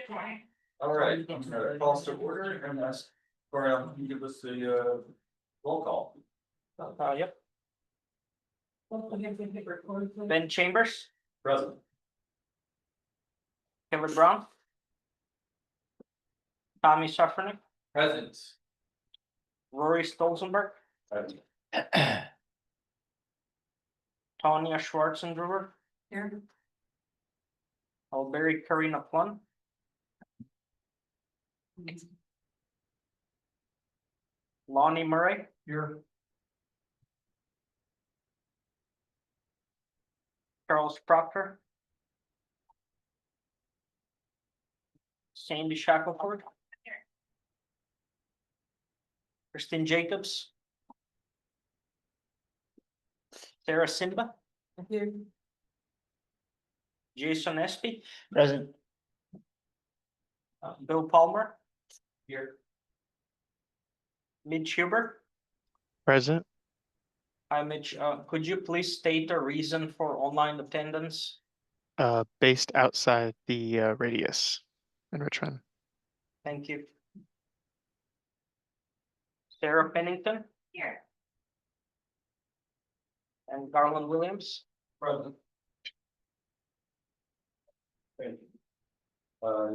All right, I'm gonna call to order and ask Coriel, can you give us the roll call? Yep. Ben Chambers, Present. Kevin Brown, Tommy Suffernick, Present. Rory Stolzenberg, Tanya Schwarzenberger. Here. Alberry Karina Plum. Lonnie Murray. Here. Charles Proctor. Sandy Shackelford. Christine Jacobs. Sarah Simba. Here. Jason Espy. Present. Bill Palmer. Here. Mitch Huber. Present. Hi, Mitch. Could you please state the reason for online attendance? Based outside the radius in Richmond. Thank you. Sarah Pennington. Here. And Garland Williams. Present. Thank you.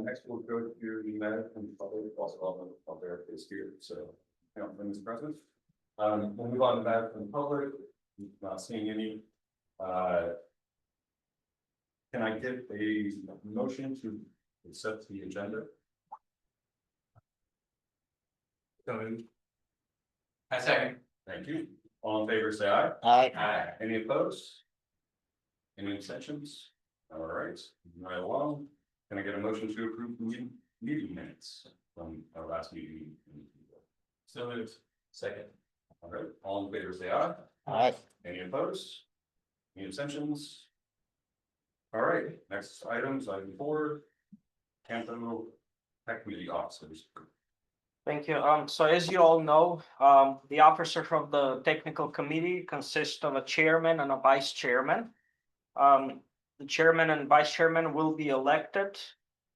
Next we'll go to the management public, also of their is here, so councilman is present. We'll move on to management public, not seeing any. Can I get a motion to accept the agenda? I second. Thank you. All in favor, say aye. Aye. Any opposed? Any abstentions? All right, right along. Can I get a motion to approve the meeting minutes from our last meeting? So moved. Second. All right, all in favor, say aye. Aye. Any opposed? Any abstentions? All right, next items, item 4. MPO Technical Committee officers. Thank you. So as you all know, the officers of the technical committee consist of a chairman and a vice chairman. The chairman and vice chairman will be elected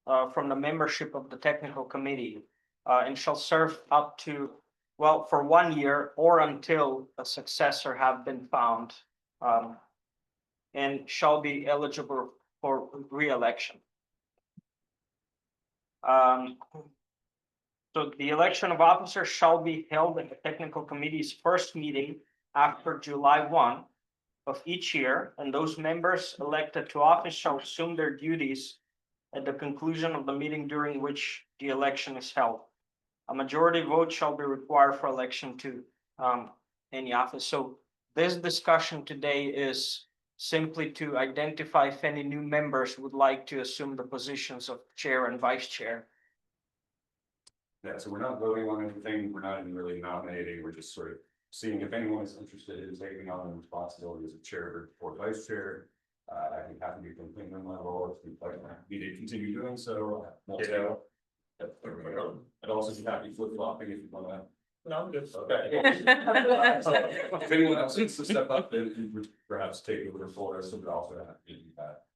from the membership of the technical committee and shall serve up to, well, for 1 year or until a successor have been found, and shall be eligible for re-election. So the election of officers shall be held at the technical committee's first meeting after July 1 of each year, and those members elected to office shall assume their duties at the conclusion of the meeting during which the election is held. A majority vote shall be required for election to any office. So this discussion today is simply to identify if any new members would like to assume the positions of chair and vice chair. Yeah, so we're not voting on anything, we're not even really nominating, we're just sort of seeing if anyone is interested in taking on the responsibilities of chair or vice chair. I'd be happy to continue in my role if you'd like me to continue doing so. I'd also be happy flip-flopping if you want to. No, I'm good. Okay. If anyone else needs to step up, then you would perhaps take over for us, so we also have to do that.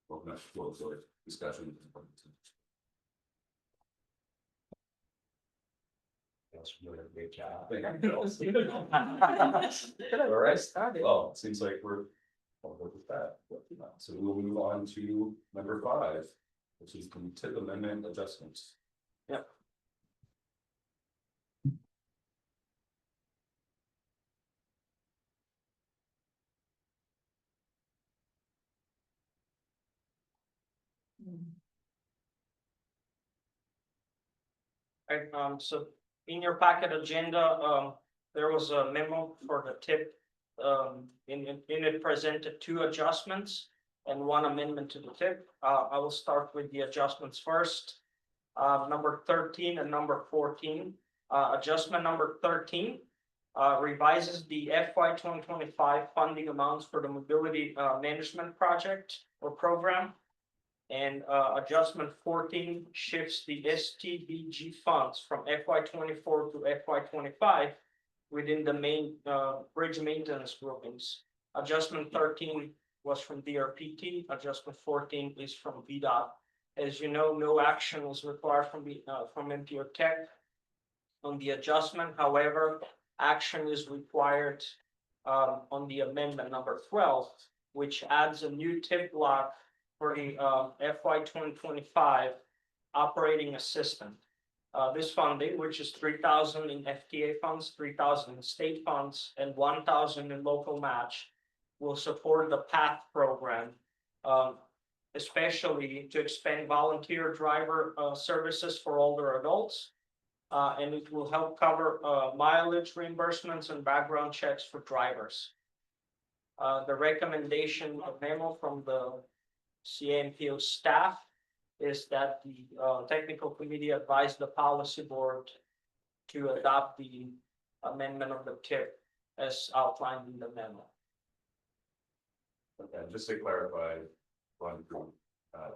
Open up for sort of discussion. Really a great job. All right. Well, it seems like we're all good with that. So we'll move on to number 5, which is the tip amendment adjustments. Yep. Right, so in your packet agenda, there was a memo for the tip. In it presented 2 adjustments and 1 amendment to the tip. I will start with the adjustments first. Number 13 and number 14. Adjustment number 13 revises the FY 2025 funding amounts for the mobility management project or program. And adjustment 14 shifts the STBG funds from FY 24 to FY 25 within the main bridge maintenance groupings. Adjustment 13 was from DRPT, adjustment 14 is from VDOT. As you know, no action was required from MPO Tech on the adjustment. However, action is required on the amendment number 12, which adds a new tip block for the FY 2025 operating assistant. This funding, which is 3,000 in FTA funds, 3,000 in state funds, and 1,000 in local match, will support the PATH program, especially to expand volunteer driver services for older adults. And it will help cover mileage reimbursements and background checks for drivers. The recommendation of memo from the CMPO staff is that the technical committee advised the policy board to adopt the amendment of the tip as outlined in the memo. Okay, just to clarify,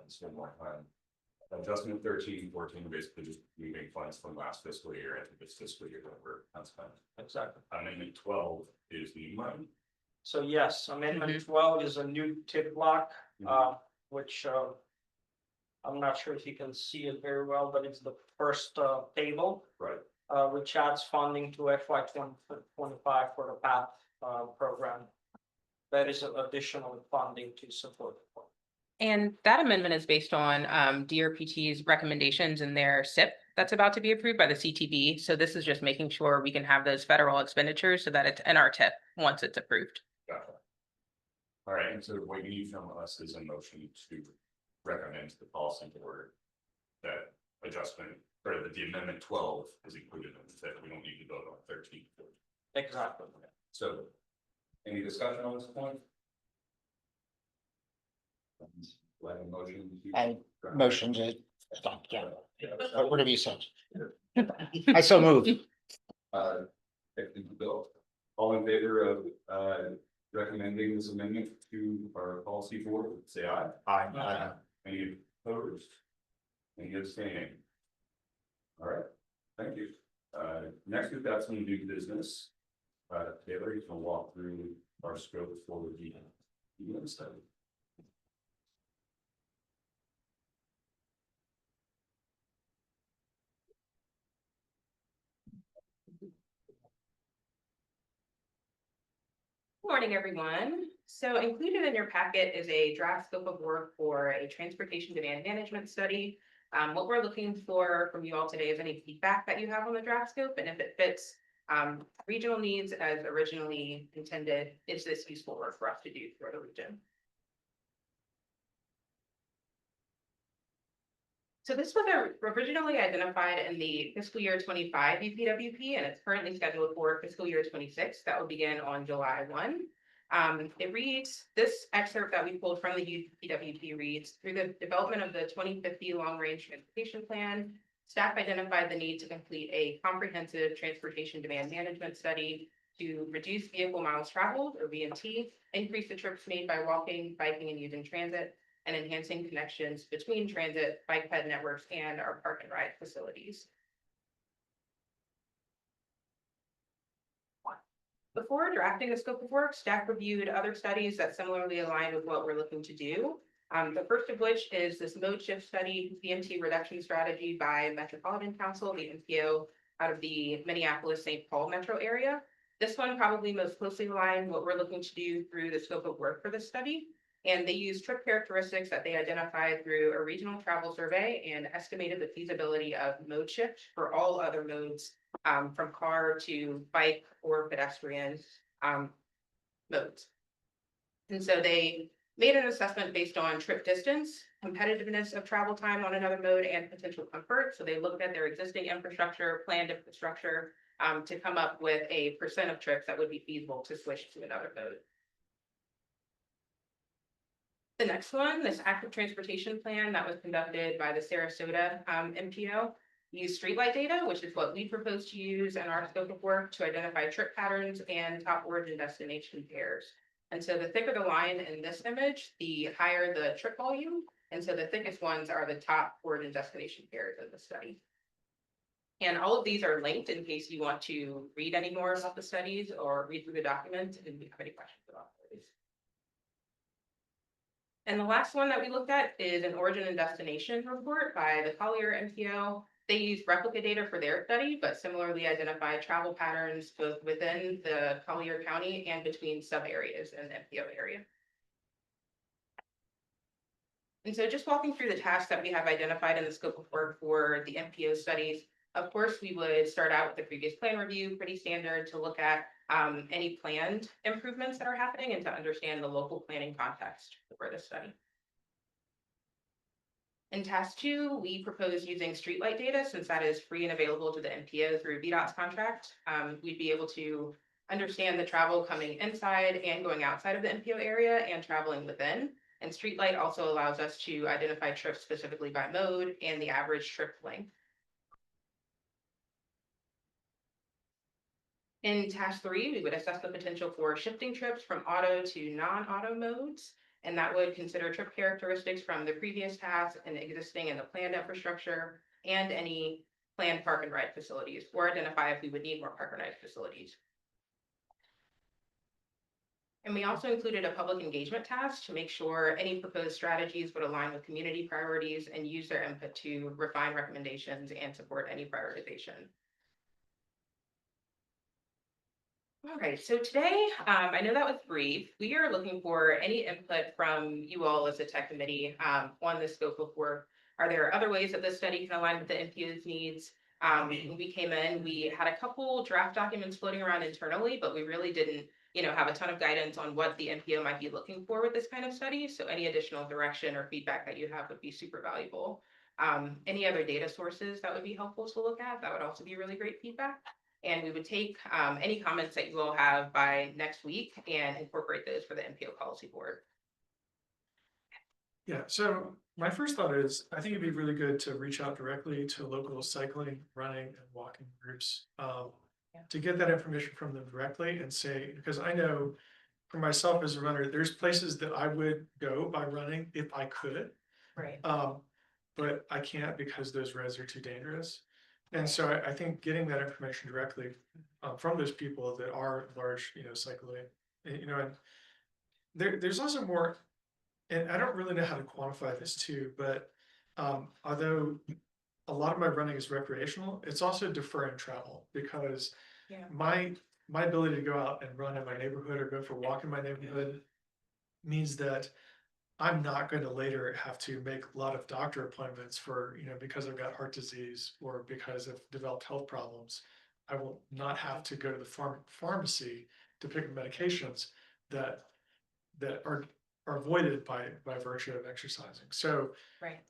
spend more time. Adjustment 13-14 basically just moving funds from last fiscal year into this fiscal year that we're unspent. Exactly. Amendment 12 is the money. So yes, amendment 12 is a new tip block, which I'm not sure if you can see it very well, but it's the first table. Right. Which adds funding to FY 2025 for the PATH program. That is additional funding to support. And that amendment is based on DRPT's recommendations in their SIP that's about to be approved by the CTB. So this is just making sure we can have those federal expenditures so that it's in our TIP once it's approved. Gotcha. All right, and so what you need from us is a motion to recommend to the policy board that adjustment or that the amendment 12 is included in the TIP. We don't need to vote on 13. Exactly. So, any discussion on this point? Motion. I motion to adopt, yeah, whatever you said. I so move. Bill, all in favor of recommending this amendment to our policy board, say aye. Aye. Any opposed? Any abstaining? All right, thank you. Next we've got some new business. Taylor, you can walk through our scope for the study. Morning, everyone. So included in your packet is a draft scope of work for a transportation demand management study. What we're looking for from you all today is any feedback that you have on the draft scope, and if it fits regional needs as originally intended, is this useful work for us to do for the region? So this was originally identified in the fiscal year 25 UPWP, and it's currently scheduled for fiscal year 26. That will begin on July 1. It reads, this excerpt that we pulled from the UPWP reads, through the development of the 2050 long-range transportation plan, staff identified the need to complete a comprehensive transportation demand management study to reduce vehicle miles traveled, or VMT, increase the trips made by walking, biking, and using transit, and enhancing connections between transit, bike ped networks, and our park and ride facilities. Before drafting the scope of work, staff reviewed other studies that similarly align with what we're looking to do. The first of which is this mode shift study, VMT reduction strategy by Metropolitan Council, the MPO, out of the Minneapolis-St. Paul metro area. This one probably most closely aligned what we're looking to do through the scope of work for this study. And they use trip characteristics that they identified through a regional travel survey and estimated the feasibility of mode shift for all other modes from car to bike or pedestrian modes. And so they made an assessment based on trip distance, competitiveness of travel time on another mode, and potential comfort. So they looked at their existing infrastructure, planned infrastructure to come up with a % of trips that would be feasible to switch to another mode. The next one, this active transportation plan that was conducted by the Sarasota MPO, used streetlight data, which is what we propose to use in our scope of work to identify trip patterns and top origin destination pairs. And so the thicker the line in this image, the higher the trip volume. And so the thickest ones are the top origin destination pairs of the study. And all of these are linked in case you want to read any more about the studies or read through the document and you have any questions about these. And the last one that we looked at is an origin and destination report by the Collier MPO. They used replica data for their study, but similarly identified travel patterns both within the Collier County and between sub areas in the MPO area. And so just walking through the tasks that we have identified in the scope of work for the MPO studies, of course, we would start out with the previous plan review, pretty standard to look at any planned improvements that are happening and to understand the local planning context for this study. In task 2, we propose using streetlight data since that is free and available to the MPO through VDOT's contract. We'd be able to understand the travel coming inside and going outside of the MPO area and traveling within. And streetlight also allows us to identify trips specifically by mode and the average trip length. In task 3, we would assess the potential for shifting trips from auto to non-auto modes. And that would consider trip characteristics from the previous task and existing in the planned infrastructure and any planned park and ride facilities, or identify if we would need more park and ride facilities. And we also included a public engagement task to make sure any proposed strategies would align with community priorities and use their input to refine recommendations and support any prioritization. All right, so today, I know that was brief. We are looking for any input from you all as a tech committee on the scope of work. Are there other ways that this study can align with the MPO's needs? When we came in, we had a couple draft documents floating around internally, but we really didn't, have a ton of guidance on what the MPO might be looking for with this kind of study. So any additional direction or feedback that you have would be super valuable. Any other data sources that would be helpful to look at, that would also be really great feedback. And we would take any comments that you all have by next week and incorporate those for the MPO Policy Board. Yeah, so my first thought is, I think it'd be really good to reach out directly to local cycling, running, and walking groups. To get that information from them directly and say, because I know for myself as a runner, there's places that I would go by running if I could. Right. But I can't because those roads are too dangerous. And so I think getting that information directly from those people that are large, cycling, and there's also more, and I don't really know how to quantify this too, but although a lot of my running is recreational, it's also deferring travel because my ability to go out and run in my neighborhood or go for a walk in my neighborhood means that I'm not going to later have to make a lot of doctor appointments for, because I've got heart disease or because I've developed health problems. I will not have to go to the pharmacy to pick up medications that are avoided by virtue of exercising. So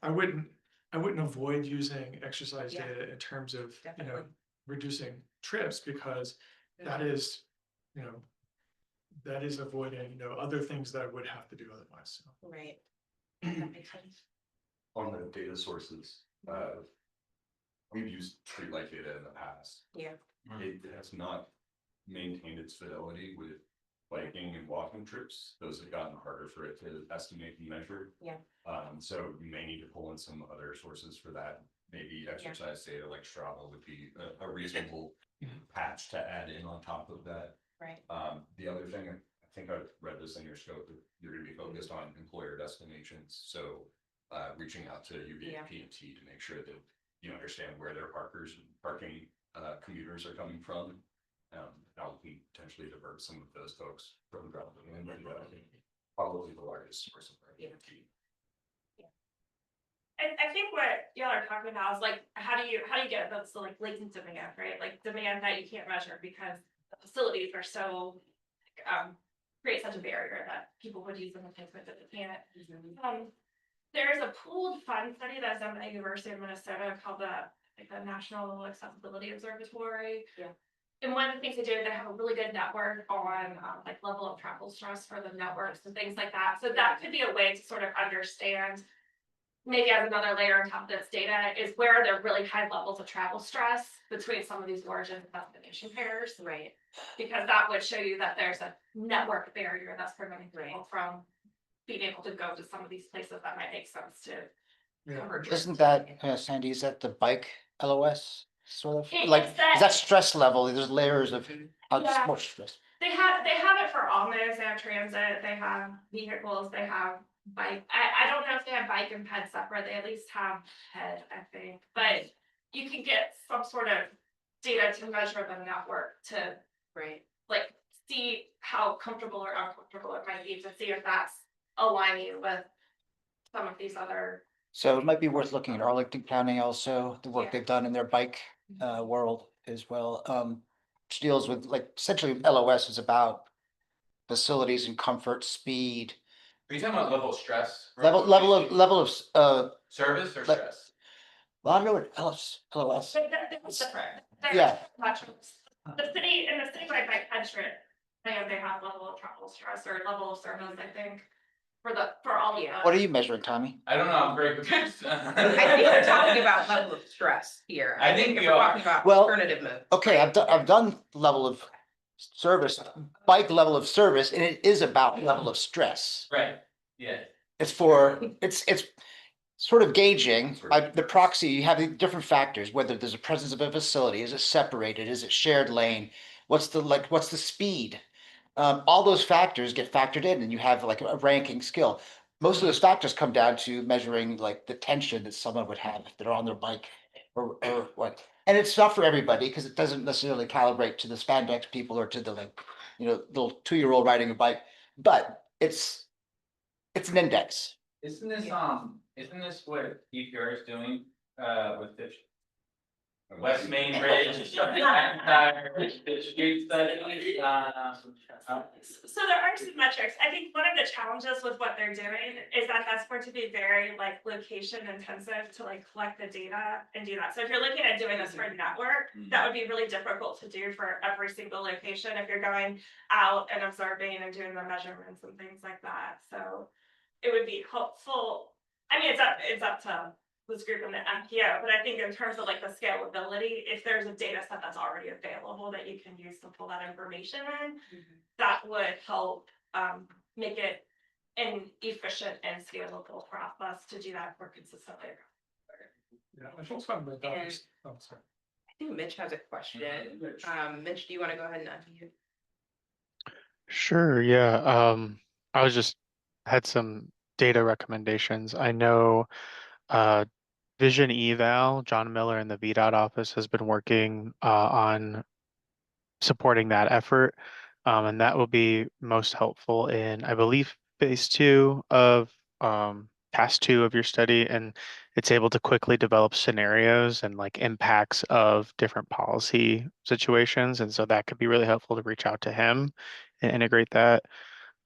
I wouldn't avoid using exercise data in terms of, reducing trips because that is, that is avoiding, other things that I would have to do otherwise. So. Right. That makes sense. On the data sources, we've used streetlight data in the past. Yeah. It has not maintained its fidelity with biking and walking trips. Those have gotten harder for it to estimate and measure. Yeah. So you may need to pull in some other sources for that. Maybe exercise data like Strava would be a reasonable patch to add in on top of that. Right. The other thing, I think I've read this in your scope, that you're going to be focused on employer destinations. So reaching out to UVPT to make sure that you understand where their parking commuters are coming from. Now we can potentially divert some of those folks from driving in, probably the largest source of our EMT. I think what y'all are talking about is like, how do you get those like latent demand, right? Like demand that you can't measure because the facilities are so create such a barrier that people would use them in places that they can't. There's a pooled fund study that's done by the University of Minnesota called the National Accessibility Observatory. Yeah. And one of the things they do, they have a really good network on like level of travel stress for the networks and things like that. So that could be a way to sort of understand, maybe as another layer on top of this data, is where are there really high levels of travel stress between some of these origin and destination pairs. Right. Because that would show you that there's a network barrier that's preventing people from being able to go to some of these places that might make sense to. Isn't that, Sandy, is that the bike LOS sort of? It's Like, that- is that stress level? There's layers of how Yeah. more stress. They have it for all modes. They have transit, they have vehicles, they have bike, I don't know if they have bike and ped separate, they at least have ped, I think, but you can get some sort of data to measure the network to Right. like see how comfortable or uncomfortable it might be to see if that's aligning with some of these other. So it might be worth looking at Arlington County also, the work Yeah. they've done in their bike world as well. Which deals with like essentially LOS is about facilities and comfort, speed, Are you talking about level of stress? level of Service or like- stress? well, I don't know what LOS. That's different. They're Yeah. metrics. The city, in the citywide bike entrance, they have level of travel stress or level of service, I think. For all of Yeah. What are you measuring, Tommy? I don't know, I'm very confused. I think we're talking about level of stress here. I think if we we're are. talking about Well, alternative modes. Okay, right? I've done level of service, bike level of service, and it is about level of stress. Right, yeah. It's sort of gauging by the proxy, you have the different factors, whether there's a presence of a facility, is it separated, is it shared lane? What's the speed? All those factors get factored in and you have like a ranking skill. Most of those factors come down to measuring like the tension that someone would have if they're on their bike or what. And it's not for everybody because it doesn't necessarily calibrate to the spandex people or to the like, little 2-year-old riding a bike, but it's an index. Isn't this what EPR is doing, with the West Main Bridge? Street study, So there are some metrics. I think one of the challenges with what they're doing is that that's going to be very like location intensive to like collect the data and do that. So if you're looking at doing this for a network, that would be really difficult to do for every single location if you're going out and observing and doing the measurements and things like that. So it would be helpful. I mean, it's up to this group in the MPO, but I think in terms of like the scalability, if there's a data set that's already available that you can use to pull that information in, that would help make it an efficient and scalable process to do that more consistently. Yeah, I think something like that. And- Oh, sorry. I think Mitch has a question. Mitch, do you want to go ahead and unmute? Sure, yeah. I was just had some data recommendations. I know Vision Eval, John Miller in the VDOT office has been working on supporting that effort. And that will be most helpful in, I believe, phase 2 of task 2 of your study. And it's able to quickly develop scenarios and like impacts of different policy situations. And so that could be really helpful to reach out to him and integrate that.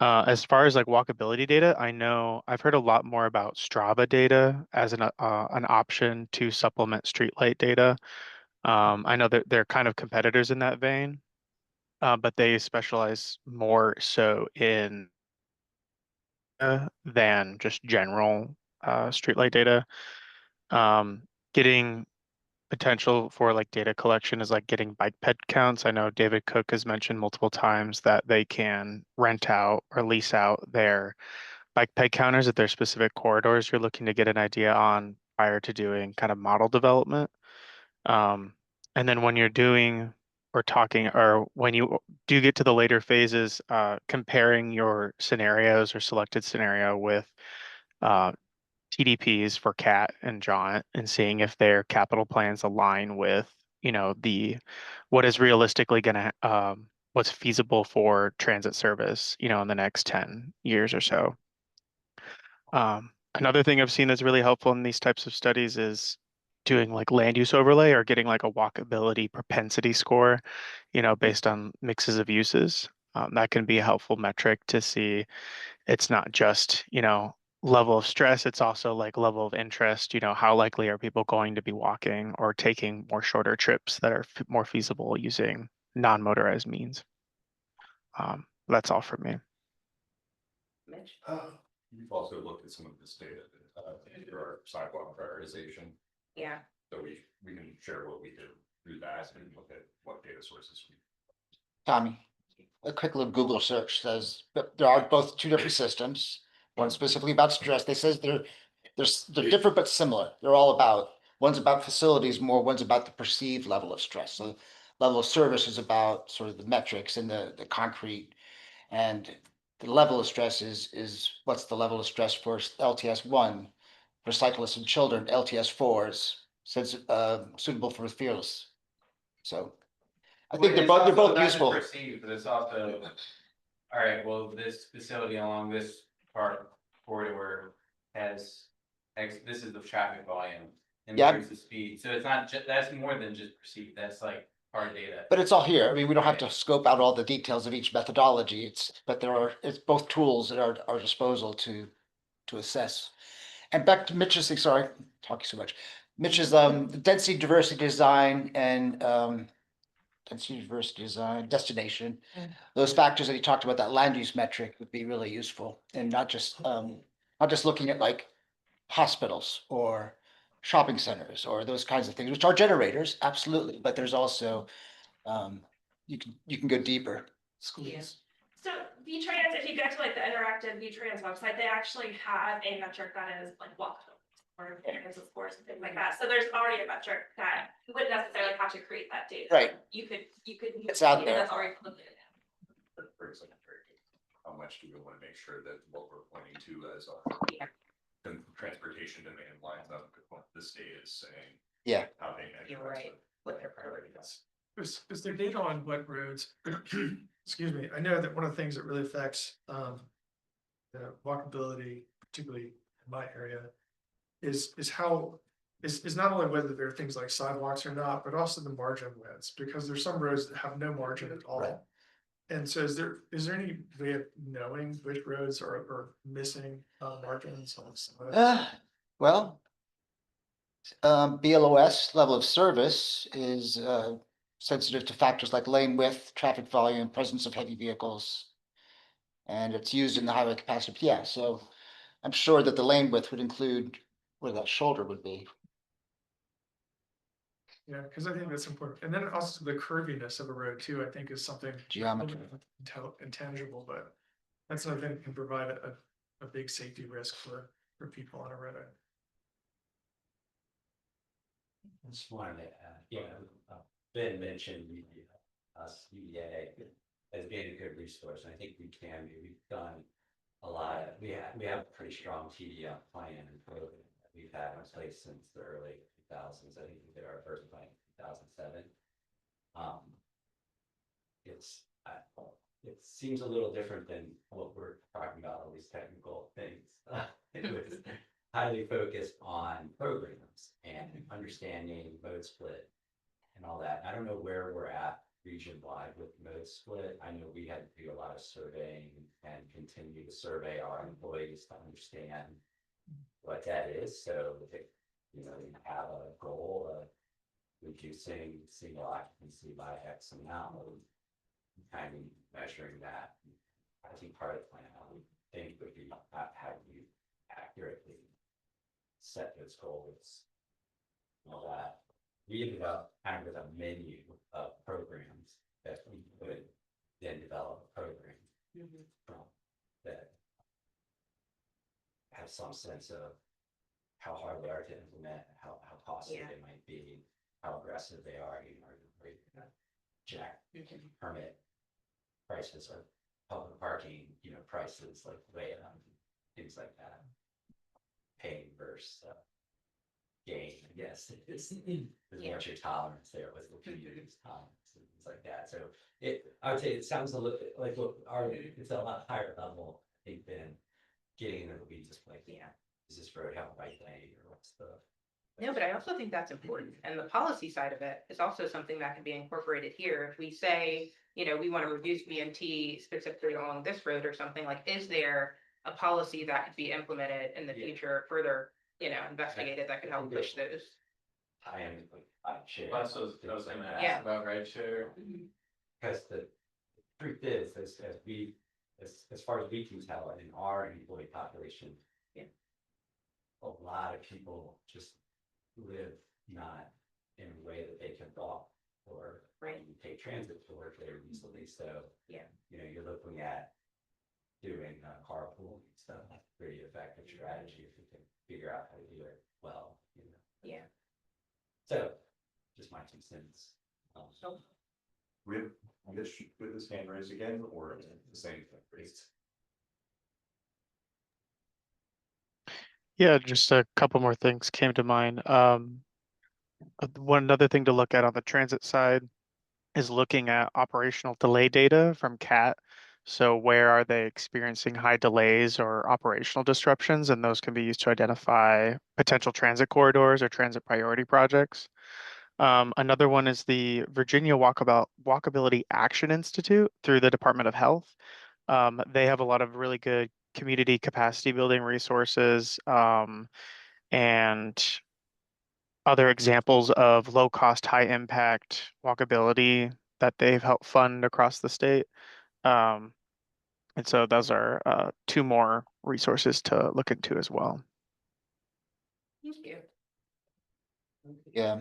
As far as like walkability data, I know I've heard a lot more about Strava data as an option to supplement streetlight data. I know that they're kind of competitors in that vein, but they specialize more so in than just general streetlight data. Getting potential for like data collection is like getting bike ped counts. I know David Cook has mentioned multiple times that they can rent out or lease out their bike ped counters at their specific corridors you're looking to get an idea on prior to doing kind of model development. And then when you're doing or talking, or when you do get to the later phases, comparing your scenarios or selected scenario with TDPs for Cat and Jaunt and seeing if their capital plans align with, what is realistically going to, what's feasible for transit service, in the next 10 years or so. Another thing I've seen that's really helpful in these types of studies is doing like land use overlay or getting like a walkability propensity score, based on mixes of uses. That can be a helpful metric to see it's not just, level of stress, it's also like level of interest, how likely are people going to be walking or taking more shorter trips that are more feasible using non-motorized means. That's all from me. Mitch? You've also looked at some of this data, for our sidewalk prioritization, Yeah. so we can share what we do through that and look at what data sources we. Tommy, a quick little Google search says that there are both two different systems. One specifically about stress. They says they're different but similar. They're all about, one's about facilities more, one's about the perceived level of stress. So level of service is about sort of the metrics and the concrete. And the level of stress is what's the level of stress for LTS one, for cyclists and children, LTS fours, since suitable for fearless. So I think they're both useful. Perceived, but it's also, all right, well, this facility along this part corridor has X, this is the traffic volume. And Yeah. here's the speed, so it's not that's more than just perceived, that's like hard data. But it's all here. I mean, we don't have to scope out all the details of each methodology. It's both tools at our disposal to assess. And back to Mitch's thing, sorry, talking so much. Mitch's density, diversity design and density, diversity design, destination. Those factors that he talked about, that land use metric would be really useful, and not just looking at like hospitals or shopping centers or those kinds of things, which are generators, absolutely, but there's also you can go deeper. Schools. So V-Trans, if you go to like the interactive V-Trans website, they actually have a metric that is like walkability or transit scores and things like that. So there's already a metric that you wouldn't necessarily have to create that data. Right. You could. It's out data there. That's already included. For example, how much do we want to make sure that what we're pointing to as our transportation demand lines up with what the state is saying? Yeah. How they measure. You're right. What their priority is. Is there data on what roads, excuse me, I know that one of the things that really affects the walkability, particularly in my area, is not only whether there are things like sidewalks or not, but also the margin widths, because there's some roads that have no margin at all. Right. And so is there any way of knowing which roads are missing margins on some of those? Well, BLOS level of service is sensitive to factors like lane width, traffic volume, presence of heavy vehicles. And it's used in the highway capacity. Yeah, so I'm sure that the lane width would include where that shoulder would be. Yeah, because I think that's important. And then also the curviness of a road too, I think is something Geometry. intangible, but that's another thing that can provide a big safety risk for people on a road. Just wanted to add, Ben mentioned us UDA as being a good resource, and I think we can be. We've done a lot. We have a pretty strong TDM plan and program that we've had in place since the early 2000s. I think we did our first plan in 2007. It seems a little different than what we're talking about, all these technical things. It was highly focused on programs and understanding mode split and all that. I don't know where we're at region-wide with mode split. I know we had to do a lot of surveying and continue to survey our employees to understand what that is. So if you have a goal of reducing single occupancy by X amount, kind of measuring that. I think part of the plan I would think would be how you accurately set those goals. And all that. We ended up kind of with a menu of programs that we could then develop a program from that have some sense of how hard they are to implement, how costly they might be, how aggressive they are, jack permit prices or public parking, prices like way up, things like that. Pain versus gain, I guess, is what's your tolerance there, what's the community's tolerance, and things like that. So I would say it sounds a little bit like it's a lot higher level, I think, than getting into the weeds, just like, is this road have a bike lane or what's the. No, but I also think that's important. And the policy side of it is also something that can be incorporated here. If we say, we want to reduce VNT specifically along this road or something, like, is there a policy that could be implemented in the future, further, investigated, that could help push those? I share. That's what I was gonna Yeah. ask about right share. Because the truth is, as far as we can tell, in our employee population, a lot of people just live not in a way that they can walk or take transit to work very easily. So you're looking at doing carpool and stuff. That's a pretty effective strategy if you can figure out how to do it well. So just my 2 cents. We have this hand raised again, or the same thing raised? Yeah, just a couple more things came to mind. One other thing to look at on the transit side is looking at operational delay data from CAT. So where are they experiencing high delays or operational disruptions? And those can be used to identify potential transit corridors or transit priority projects. Another one is the Virginia Walkability Action Institute through the Department of Health. They have a lot of really good community capacity building resources, and other examples of low cost, high impact walkability that they've helped fund across the state. Um, and so those are two more resources to look into as well. Thank you. Yeah,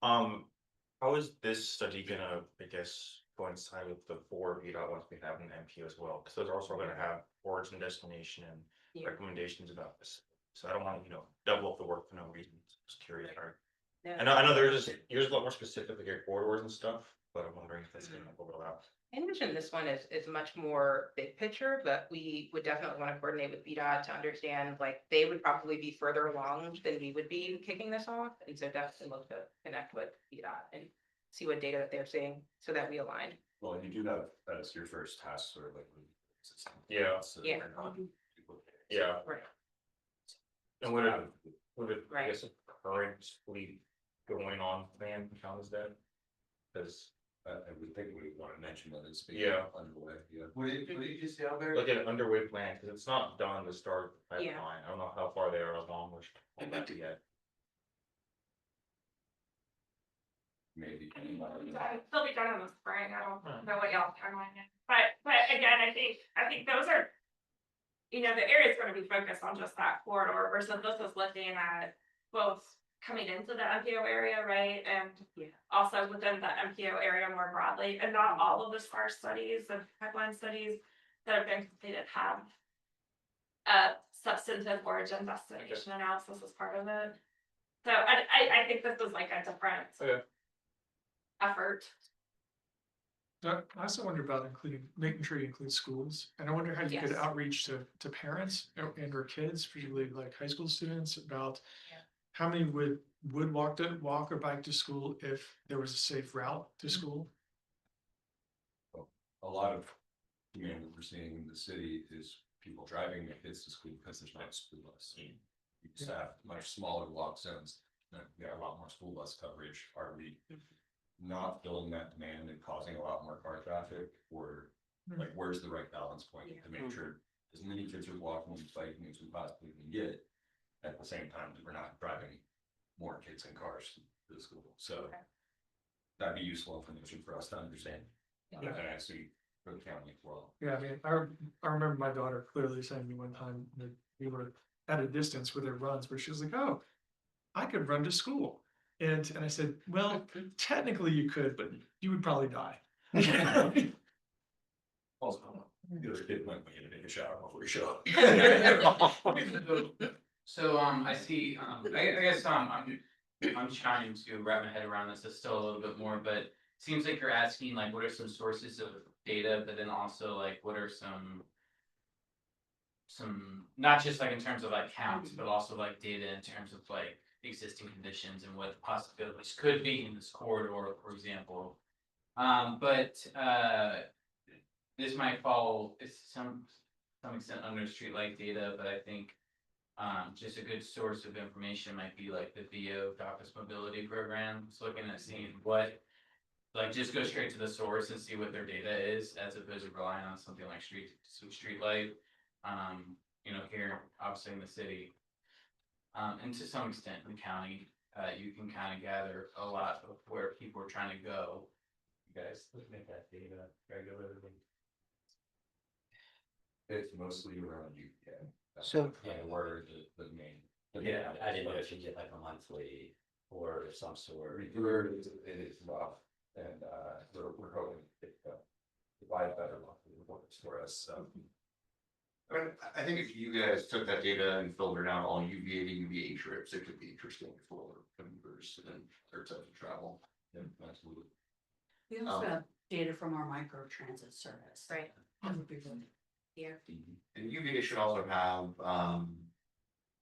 How is this study gonna, I guess, coincide with the 4 VDOT once we have an MPO as well? Because those are also gonna have origin, destination, and Yeah. recommendations about this. So I don't want to, double up the work for no reason. Just curious. All right. No. I know there's a lot more specific, like your corridors and stuff, but I'm wondering if that's gonna overlap. I envision this one is much more big picture, but we would definitely want to coordinate with VDOT to understand, like, they would probably be further along than we would be kicking this off. And so definitely look to connect with VDOT and see what data that they're seeing so that we align. Well, and you do that, that's your first task, sort of like. Yeah. So Yeah. we're not duplicating. Yeah. Right. And would it, I Right. guess, a current fleet going on plan count as that? Because I would think we want to mention that it's being Yeah. underway, yeah. What did you just say, Albert? look at underway plan, because it's not done to start the Yeah. pipeline. I don't know how far they are along with that yet. Maybe. They'll be done in the spring. I don't know what y'all's timeline is. But again, I think those are. The area is going to be focused on just that corridor versus this is looking at both coming into the MPO area, right? And Yeah. also within the MPO area more broadly. And not all of the SPAR studies and pipeline studies that have been completed have a substantive origin destination analysis as part of it. So I think this is like a different Okay. effort. I also wonder about making sure you include schools, and I wonder how you could Yes. outreach to parents and or kids, particularly like high school students, about Yeah. how many would walk or bike to school if there was a safe route to school. A lot of, what we're seeing in the city is people driving their kids to school because there's not a school bus. You just have much smaller walk zones, we got a lot more school bus coverage. Are we not filling that demand and causing a lot more car traffic? Or like, where's the right balance point to make sure as many kids are walking and biking as we possibly can get, at the same time that we're not driving more kids and cars to the school? So that'd be useful information for us to understand. Yeah. And I see for the county as well. Yeah, I mean, I remember my daughter clearly saying to me one time that we were at a distance with her runs where she was like, "Oh, I could run to school." And I said, "Well, technically you could, but you would probably die." Also, the other kid might get to take a shower before you show up. So, I see, I guess, I'm trying to wrap my head around this, it's still a little bit more, but it seems like you're asking, like, what are some sources of data, but then also, like, what are some, not just like in terms of like counts, but also like data in terms of like existing conditions and what the possibilities could be in this corridor, for example. This might fall, it's some extent under streetlight data, but I think just a good source of information might be like the VO Office Mobility Program. Just looking at seeing what, like, just go straight to the source and see what their data is, as opposed to relying on something like streetlight. Here, obviously in the city, and to some extent in the county, you can kind of gather a lot of where people are trying to go. You guys looking at that data regularly? It's mostly around you, So- where the main. Yeah, I didn't know if you get like a monthly or some sort. It is rough, and we're hoping to provide better reports for us, so. I think if you guys took that data and filtered out all UVA to UVA trips, it could be interesting for commuters and their type of travel. Yeah, absolutely. We also have data from our micro transit service. Right. That would be good. Yeah. And UVA should also have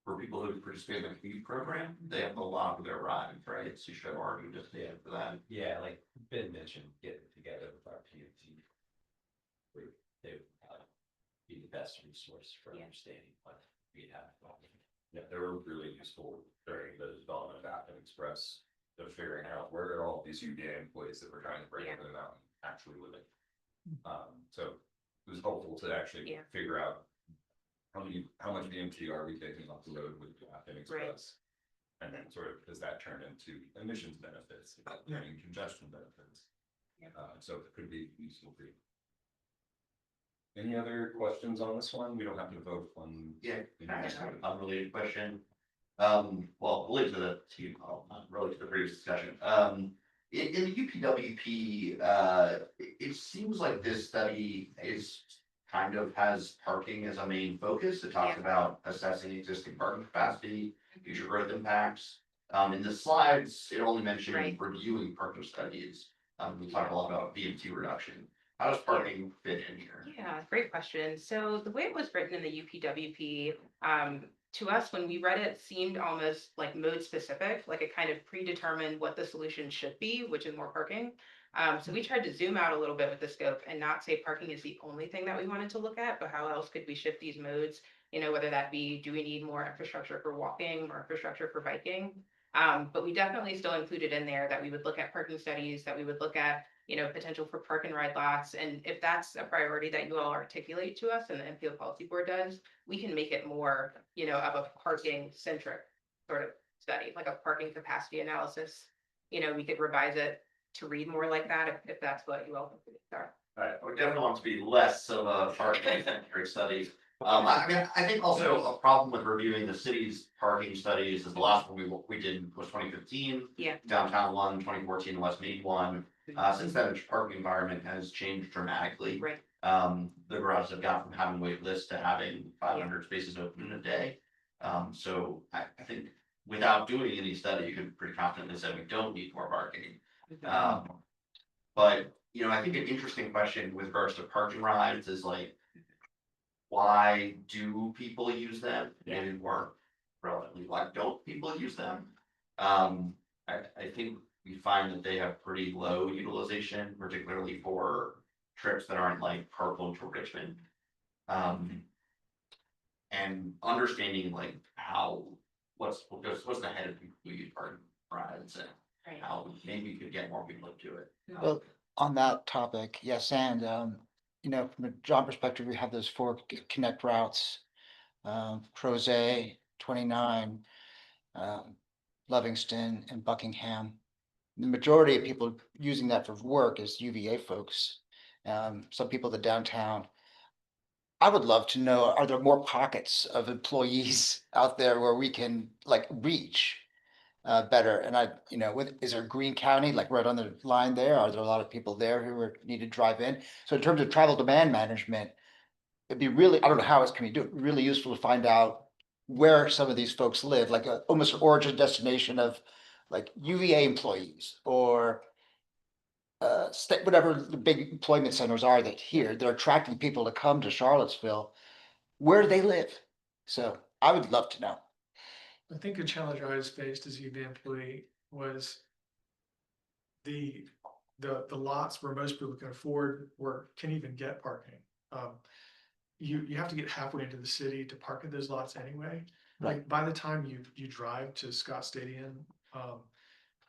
for people who participate in the feed program, they have to log their rides, right? So you should have already just data for that. Yeah, like Ben mentioned, getting together with our PMT. They would be the best resource for understanding what we have. Yeah, they were really useful during the development of App and Express. They're figuring out where are all these UDA employees that we're trying to bring in and out and actually living. So it was helpful to actually Yeah. figure out how much BMT are we taking off the road with App and Express? And then sort of, does that turn into emissions benefits, and congestion benefits? Yeah. So it could be useful for you. Any other questions on this one? We don't have to vote on. Yeah, I have an unrelated question. Well, related to not related to the previous discussion. In the UPWP, it seems like this study is kind of has parking as a main focus. It talks about assessing existing parking capacity, future growth impacts. In the slides, it only mentioned reviewing parking studies. We talk a lot about BMT reduction. How does parking fit in here? Yeah, great question. So the way it was written in the UPWP, to us, when we read it, seemed almost like mode specific, like it kind of predetermined what the solution should be, which is more parking. So we tried to zoom out a little bit with the scope and not say parking is the only thing that we wanted to look at, but how else could we shift these modes? You know, whether that be, do we need more infrastructure for walking, more infrastructure for biking? But we definitely still included in there that we would look at parking studies, that we would look at, you know, potential for park and ride lots. And if that's a priority that you all articulate to us and the MPO Policy Board does, we can make it more, you know, of a parking centric sort of study, like a parking capacity analysis. You know, we could revise it to read more like that if that's what you all think are. I would definitely want to be less of a parking centric study. I mean, I think also a problem with reviewing the city's parking studies is the last one we did was 2015. Yeah. Downtown one, 2014 West Main one. Since then, the parking environment has changed dramatically. Right. The garages have gone from having wait lists to having 500 spaces open in a day. So I think without doing any study, you could pretty confidently say we don't need more parking. But you know, I think an interesting question with regards to parking rides is like, why do people use them? Maybe more relevantly, why don't people use them? I think we find that they have pretty low utilization, particularly for trips that aren't like carpool to Richmond. And understanding like what's the head of people who use parking rides and how maybe we could get more people to do it. Well, on that topic, yes, and you know, from a job perspective, we have those 4 connect routes. Crozet, 29, Livingston, and Buckingham. The majority of people using that for work is UVA folks. Some people the downtown. I would love to know, are there more pockets of employees out there where we can like reach better? And you know, is there Green County, like right on the line there? Are there a lot of people there who need to drive in? So in terms of travel demand management, it'd be really, I don't know how it's can be do really useful to find out where some of these folks live, like almost an origin destination of like UVA employees or whatever the big employment centers are that here, they're attracting people to come to Charlottesville, where do they live? So I would love to know. I think a challenge I was faced as a UV employee was the lots where most people can afford or can even get parking. You have to get halfway into the city to park at those lots anyway. Like by the time you drive to Scott Stadium,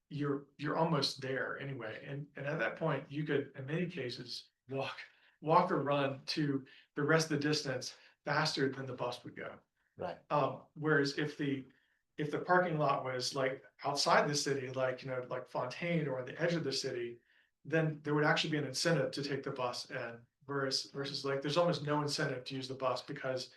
you're almost there anyway. And at that point, you could, in many cases, walk or run to the rest of the distance faster than the bus would go. Right. Whereas if the parking lot was like outside the city, like, you know, like Fontaine or on the edge of the city, then there would actually be an incentive to take the bus in. Versus like, there's almost no incentive to use the bus because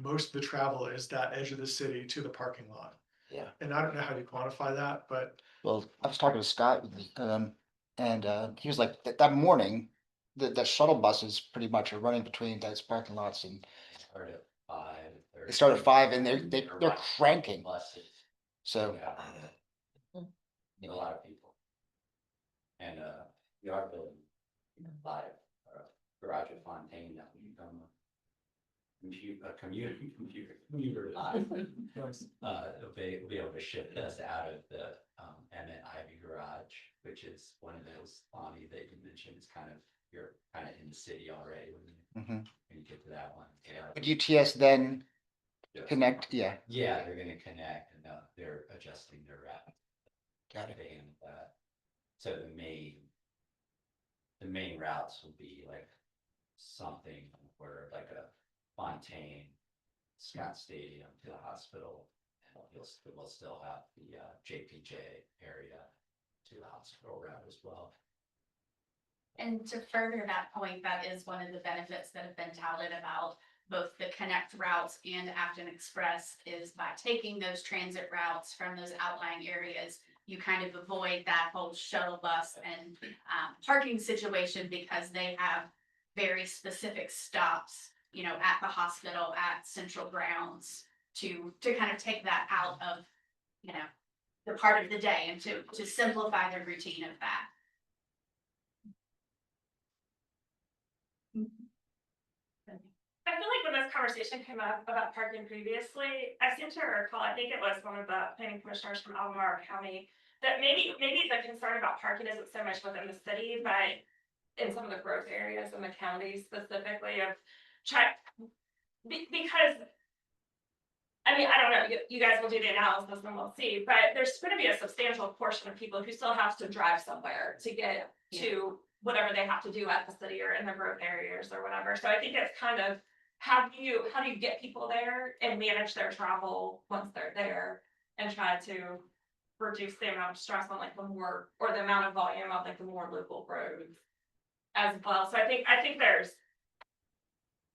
most of the travel is that edge of the city to the parking lot. Yeah. And I don't know how to quantify that, but. Well, I was talking to Scott, and he was like, that morning, the shuttle buses pretty much are running between those parking lots and Start at 5. they start at 5 and they're cranking. Buses. So Need a lot of people. And we are building 5 garage at Fontaine that will become commuter line. It'll be able to shift us out of the Emmett Ivy Garage, which is one of those, Bonnie, that you mentioned, is kind of, you're kind of in the city already when you get to that one. Yeah. Would UTS then Yeah. connect? Yeah, Yeah, they're gonna connect and they're adjusting their route. got it. They handle that. So the main routes will be like something where like a Fontaine, Scott Stadium to the hospital. And we'll still have the JPJ area to the hospital route as well. And to further that point, that is one of the benefits that have been touted about both the connect routes and Afton Express, is by taking those transit routes from those outlying areas, you kind of avoid that whole shuttle bus and parking situation, because they have very specific stops, you know, at the hospital, at central grounds, to kind of take that out of, you know, the part of the day, and to simplify the routine of that. I feel like when this conversation came up about parking previously, I seem to recall, I think it was one of the planning commissioners from Albemarle County, that maybe the concern about parking isn't so much within the city, but in some of the growth areas in the county specifically, of because, I mean, I don't know, you guys will do the analysis and we'll see, but there's going to be a substantial portion of people who still have to drive somewhere to get to whatever they have to do at the city or in the growth areas or whatever. So I think it's kind of, how do you get people there and manage their travel once they're there, and try to reduce the amount of stress on like the more, or the amount of volume of like the more local roads as well. So I think there's,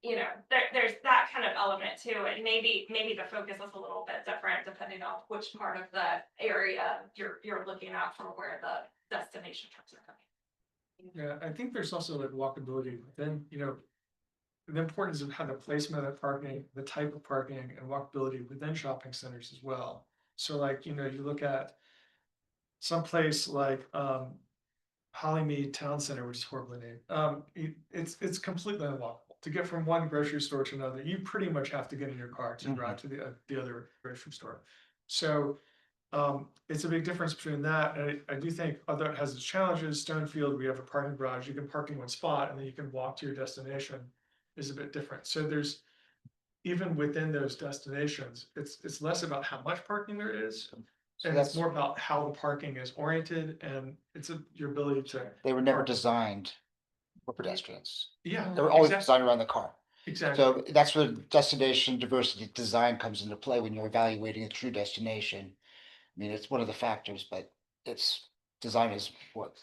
you know, there's that kind of element too, and maybe the focus is a little bit different depending on which part of the area you're looking at for where the destination trips are coming. Yeah, I think there's also like walkability, then, you know, the importance of how the placement of parking, the type of parking, and walkability within shopping centers as well. So like, you know, you look at someplace like Hollymead Town Center, which is horribly named, it's completely unwalkable. To get from one grocery store to another, you pretty much have to get in your car to drive to the other grocery store. So it's a big difference between that, and I do think, although it has its challenges, Stonefield, we have a parking garage, you can park in one spot and then you can walk to your destination, is a bit different. So there's, even within those destinations, it's less about how much parking there is, and it's more about how the parking is oriented, and it's your ability to. They were never designed for pedestrians. Yeah. They were always exactly. designed around the car. Exactly. So that's where destination diversity design comes into play when you're evaluating a true destination. I mean, it's one of the factors, but it's design is what.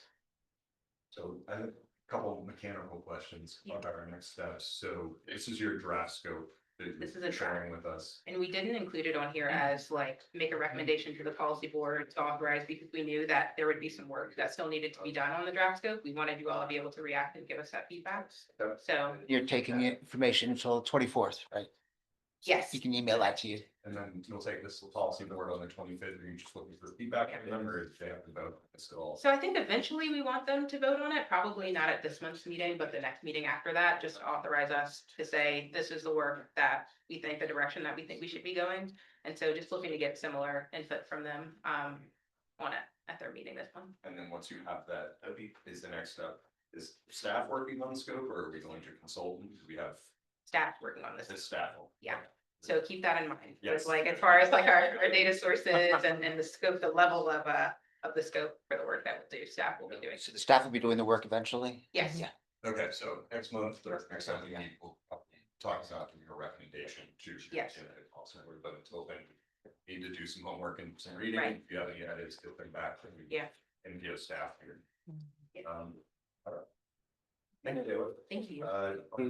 So I have a couple of mechanical questions about our next steps. So this is your draft scope that This is you're a sharing with us. And we didn't include it on here as like, make a recommendation to the policy board to authorize, because we knew that there would be some work that still needed to be done on the draft scope. We wanted you all to be able to react and give us that feedback. So, You're taking information until 24th, right? yes. You can email that to you. And then you'll take this to the policy board on the 25th. Are you just looking for feedback from them, or if they have to vote on this at all? So I think eventually we want them to vote on it, probably not at this month's meeting, but the next meeting after that, just authorize us to say, this is the work that we think, the direction that we think we should be going. And so just looking to get similar input from them on it at their meeting this month. And then once you have that, is the next step, is staff working on the scope, or are we going to consultant? Do we have Staff working on this. the staff? Yeah. So keep that in mind. Yes. It's like, as far as like our data sources and the scope, the level of the scope for the work that we'll do, staff will be doing. So the staff will be doing the work eventually? Yes. Yeah. Okay, so next month, or next time we meet, we'll talk about your recommendation to. Yes. Also, but until then, need to do some homework and some reading. Right. If you have any edits, feel free back from Yeah. MPO staff here. Yeah. All right. Thank you, Taylor. Thank you.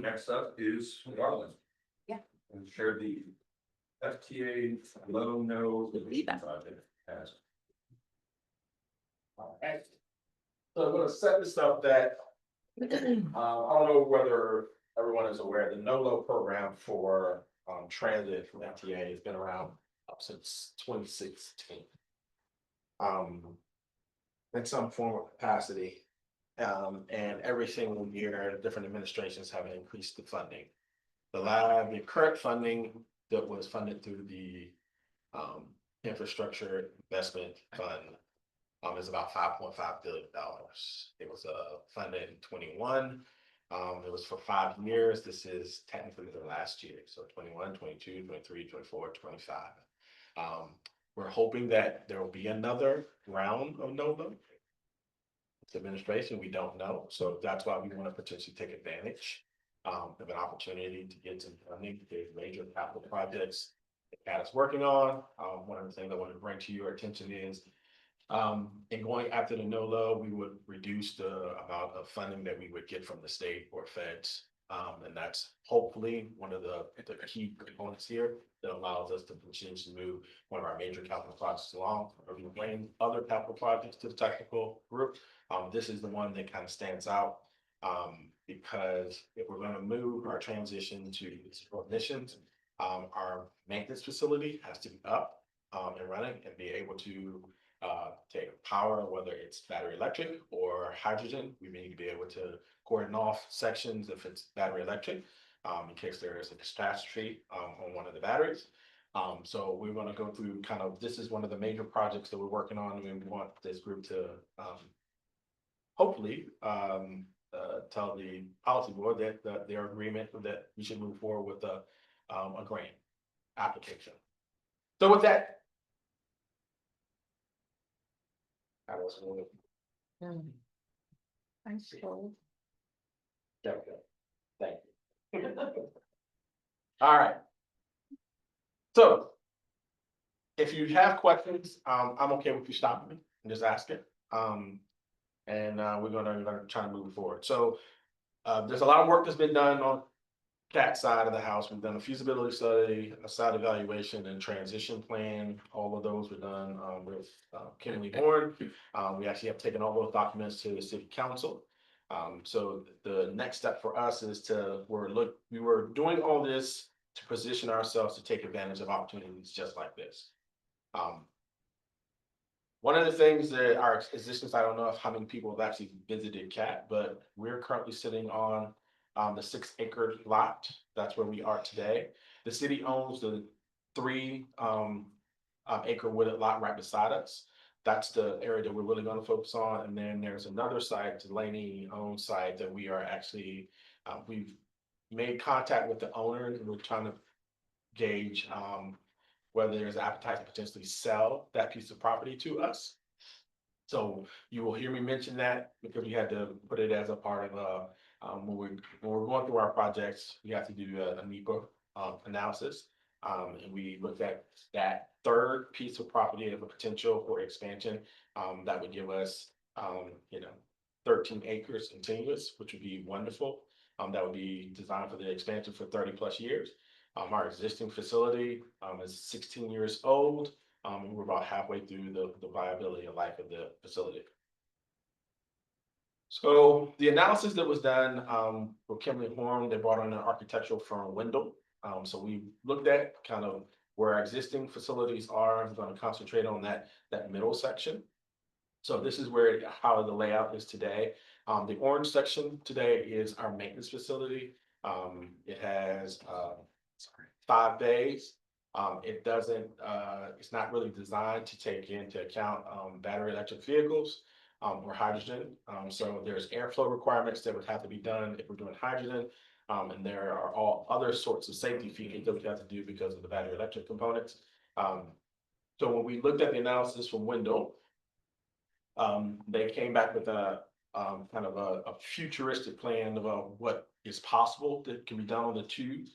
Next up is Garland. Yeah. And share the FTA low no project as. Alright. So I'm gonna set this up that, I don't know whether everyone is aware, the NOLO program for transit from FTA has been around since 2016. In some form of capacity. And every single year, different administrations have increased the funding. the current funding that was funded through the infrastructure investment fund is about $5.5 billion. It was funded in 21. It was for 5 years. This is technically the last year, so 21, 22, 23, 24, 25. We're hoping that there will be another round of NOVA. It's administration, we don't know, so that's why we want to potentially take advantage of an opportunity to get some funding. There's major capital projects that CAT is working on. One of the things I want to bring to your attention is in going after the NOLA, we would reduce the amount of funding that we would get from the state or feds. And that's hopefully one of the key components here that allows us to potentially move one of our major capital projects along, or we bring other capital projects to the technical group. This is the one that kind of stands out because if we're going to move our transition to zero emissions, our maintenance facility has to be up and running and be able to take power, whether it's battery electric or hydrogen. We need to be able to cordon off sections if it's battery electric, in case there is a catastrophe on one of the batteries. So we're going to go through this is one of the major projects that we're working on. We want this group to hopefully tell the policy board that their agreement that we should move forward with a grant application. So with that, I was Thanks, Joel. Thank you. All right. So if you have questions, I'm okay with you stopping me and just ask it. And we're gonna try to move forward. So there's a lot of work that's been done on CAT side of the house. We've done a feasibility study, a site evaluation, and transition plan. All of those were done with Kimberly Horn. We actually have taken all those documents to the city council. So the next step for us is we were doing all this to position ourselves to take advantage of opportunities just like this. One of the things that our existence, I don't know how many people have actually visited CAT, but we're currently sitting on the 6-acre lot. That's where we are today. The city owns the 3-acre wooded lot right beside us. That's the area that we're really going to focus on. And then there's another site, Delaney owned site, that we are actually, we've made contact with the owner and we're trying to gauge whether there's appetite to potentially sell that piece of property to us. So you will hear me mention that because we had to put it as a part of when we're going through our projects, we have to do a NEPA analysis. And we looked at that third piece of property as a potential for expansion. That would give us, 13 acres contiguous, which would be wonderful. That would be designed for the expansion for 30+ years. Our existing facility is 16 years old. We're about halfway through the viability and life of the facility. So the analysis that was done for Kimberly Horn, they brought on an architectural firm, Wendell. So we looked at kind of where our existing facilities are. I'm going to concentrate on that middle section. So this is how the layout is today. The orange section today is our maintenance facility. It has 5 bays. It's not really designed to take into account battery electric vehicles or hydrogen. So there's airflow requirements that would have to be done if we're doing hydrogen. And there are all other sorts of safety features that we have to do because of the battery electric components. So when we looked at the analysis from Wendell, they came back with a kind of a futuristic plan of what is possible that can be done on the 2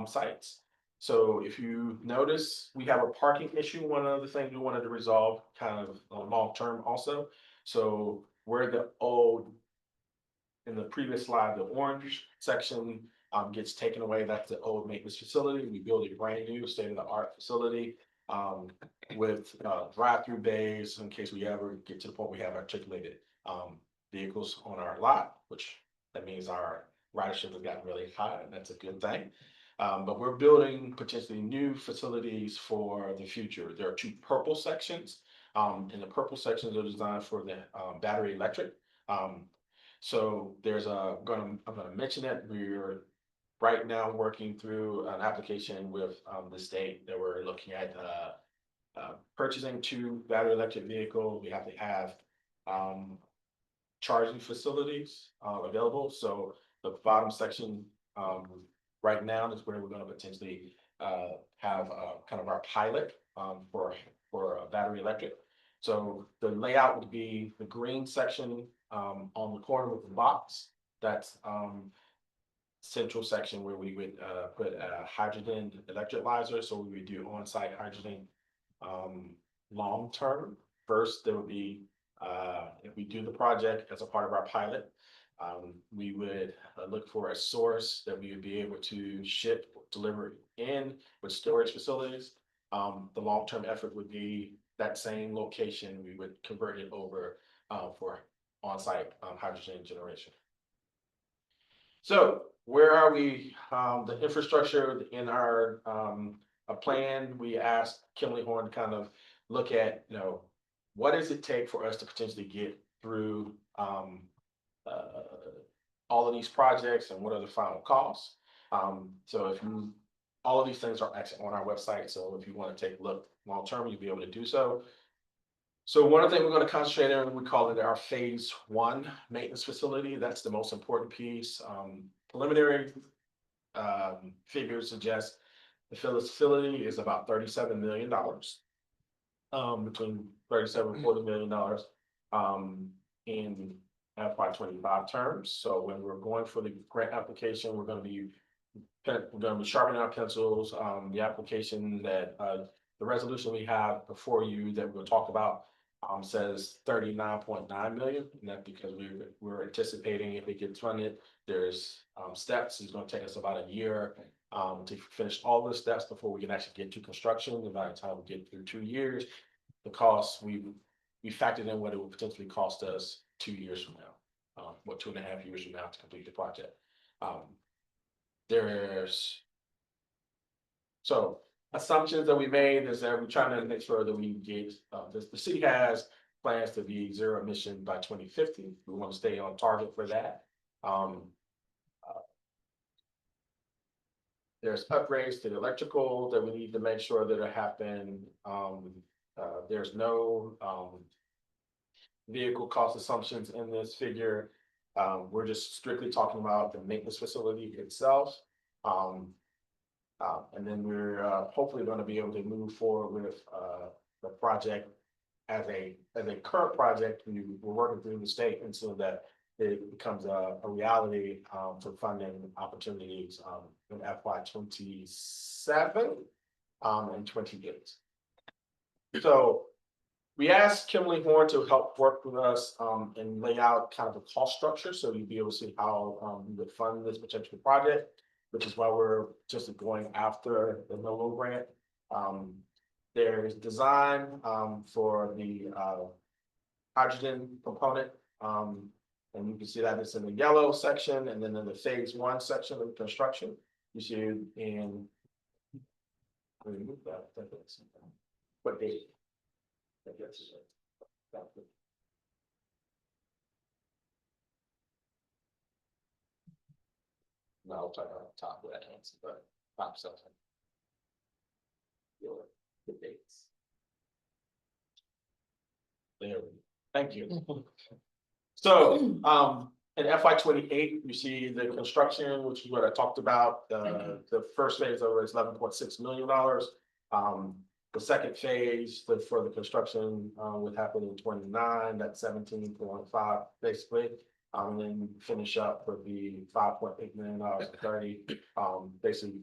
sites. So if you notice, we have a parking issue. One of the things we wanted to resolve kind of long term also. So where in the previous slide, the orange section gets taken away. That's the old maintenance facility. We build a brand new state-of-the-art facility with drive-through bays in case we ever get to the point we have articulated vehicles on our lot, which that means our ridership has gotten really high, and that's a good thing. But we're building potentially new facilities for the future. There are 2 purple sections, and the purple sections are designed for the battery electric. So there's I'm gonna mention that we're right now working through an application with, the state that we're looking at, purchasing 2 battery electric vehicles. We have to have, charging facilities, available. So the bottom section, right now is where we're gonna potentially, have, kind of our pilot, for a battery electric. So the layout would be the green section, on the corner with the box. That's, central section where we would, put a hydrogen electrolyzer. So we would do on-site hydrogen, long term. First, there would be, if we do the project as a part of our pilot, we would, look for a source that we would be able to ship, deliver in with storage facilities. The long-term effort would be that same location, we would convert it over, for on-site, hydrogen generation. So where are we? The infrastructure in our, a plan, we asked Kimberly Horn to kind of look at, what does it take for us to potentially get through, all of these projects, and what are the final costs? So if you, all of these things are actually on our website, so if you want to take a look long term, you'll be able to do so. So one of the things we're going to concentrate on, we call it our phase 1 maintenance facility. That's the most important piece. Preliminary, figures suggest the facility is about $37 million. Between 37 and $40 million, in FY25 terms. So when we're going for the grant application, we're going to be sharpening our pencils. The application that, the resolution we have before you that we'll talk about, says 39.9 million, and that's because we're anticipating if it gets funded, there's, steps. It's going to take us about a year, to finish all the steps before we can actually get to construction. And by the time we get through 2 years, the costs, we factored in what it would potentially cost us 2 years from now, 2.5 years from now to complete the project. So assumptions that we made is that we're trying to make sure that we get, the city has plans to be 0 emission by 2050. We want to stay on target for that. There's upgrades to the electrical that we need to make sure that it happen. There's no, vehicle cost assumptions in this figure. We're just strictly talking about the maintenance facility itself. And then we're, hopefully going to be able to move forward with, the project as a current project. We're working through the state, and so that it becomes a reality, for funding opportunities, in FY27, and 28. So we asked Kimberly Horn to help work with us, and lay out kind of a cost structure, so you'll be able to see how, we would fund this potential project, which is why we're just going after the NOLO grant. There's design, for the, hydrogen component, and you can see that it's in the yellow section, and then in the phase 1 section of construction, you see it in. Remove that. What date? I guess. No, I'll talk about top of that answer, but top something. The dates. There we go. Thank you. So, in FY28, you see the construction, which is what I talked about. The first phase of it is $11.6 million. The second phase for the construction, would happen in 29, that's 17.5 basically. And then finish up with the $5.8 million to 30, basically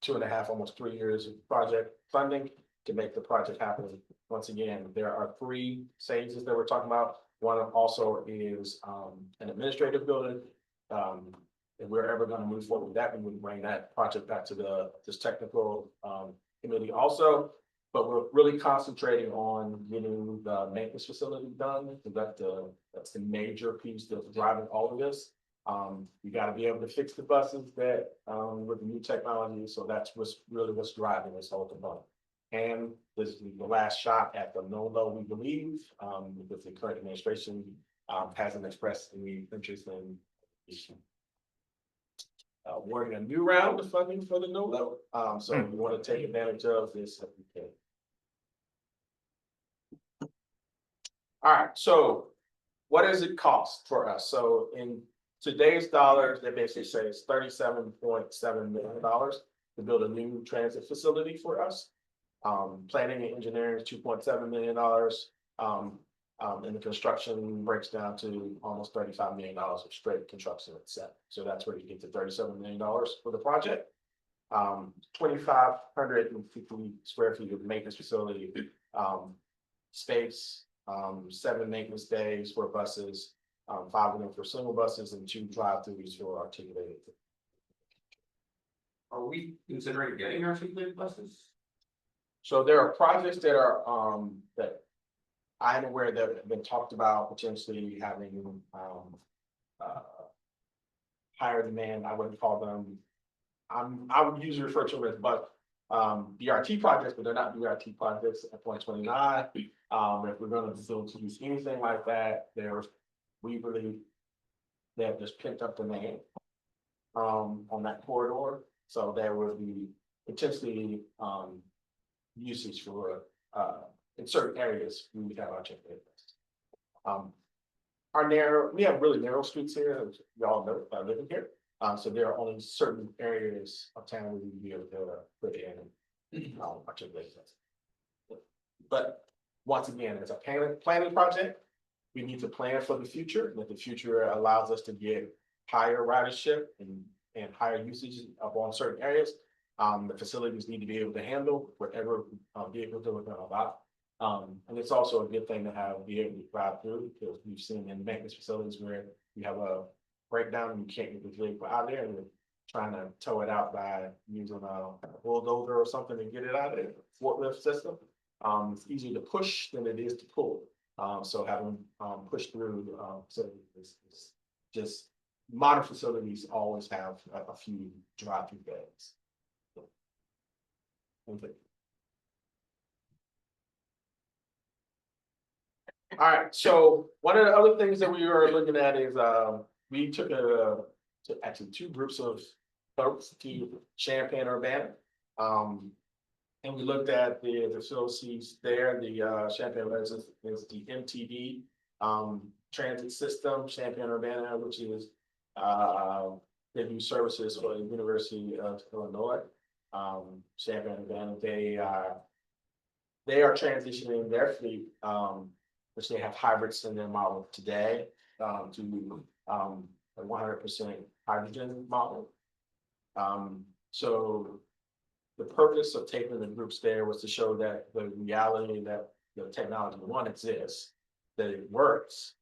2.5, almost 3 years of project funding to make the project happen. Once again, there are 3 phases that we're talking about. One also is, an administrative building. If we're ever going to move forward with that, we would bring that project back to this technical, committee also. But we're really concentrating on getting the maintenance facility done, because that's the major piece that's driving all of this. You got to be able to fix the buses that, with the new technology. So that's what's driving this whole component. And this is the last shot at the NOLO, we believe, because the current administration, hasn't expressed any interest in. awarding a new round of funding for the no load. So we want to take advantage of this if we can. All right, so what does it cost for us? So in today's dollars, they basically say it's $37.7 million to build a new transit facility for us. Planning and engineering is $2.7 million. And the construction breaks down to almost $35 million of straight construction itself. So that's where you get to $37 million for the project. 2,550 square feet of maintenance facility, space, 7 maintenance days for buses, 5 of them for single buses and 2 drive-throughs for articulated. Are we considering getting articulated buses? So there are projects that are, that I'm aware that have been talked about potentially having, higher demand. I wouldn't call them, I would usually refer to them as BRT projects, but they're not BRT projects at 2029. If we're gonna use anything like that, we believe that there's pent up demand on that corridor. So there will be potentially usage for in certain areas we would have articulated. We have really narrow streets here, as you all know, living here. So there are only certain areas of town where we would be able to put in articulated. But once again, it's a planning project. We need to plan for the future, and if the future allows us to get higher ridership and higher usage on certain areas, the facilities need to be able to handle whatever vehicles that we're going to allow. And it's also a good thing to be able to drive through, because we've seen in maintenance facilities where you have a breakdown and you can't get the vehicle out there, and you're trying to tow it out by using a bulldozer or something to get it out of there, forklift system. It's easier to push than it is to pull. So having pushed through, so it's just modern facilities always have a few drive-through bays. All right, so one of the other things that we were looking at is we took actually 2 groups of folks to Champaign-Urbana. And we looked at the facilities there. The Champaign is the MTD transit system, Champaign-Urbana, which is they do services for the University of Illinois. Champaign-Urbana, they are transitioning their fleet, which they have hybrids in their model today, to a 100% hydrogen model. So the purpose of taking the groups there was to show that the reality that the technology, one, exists, that it works,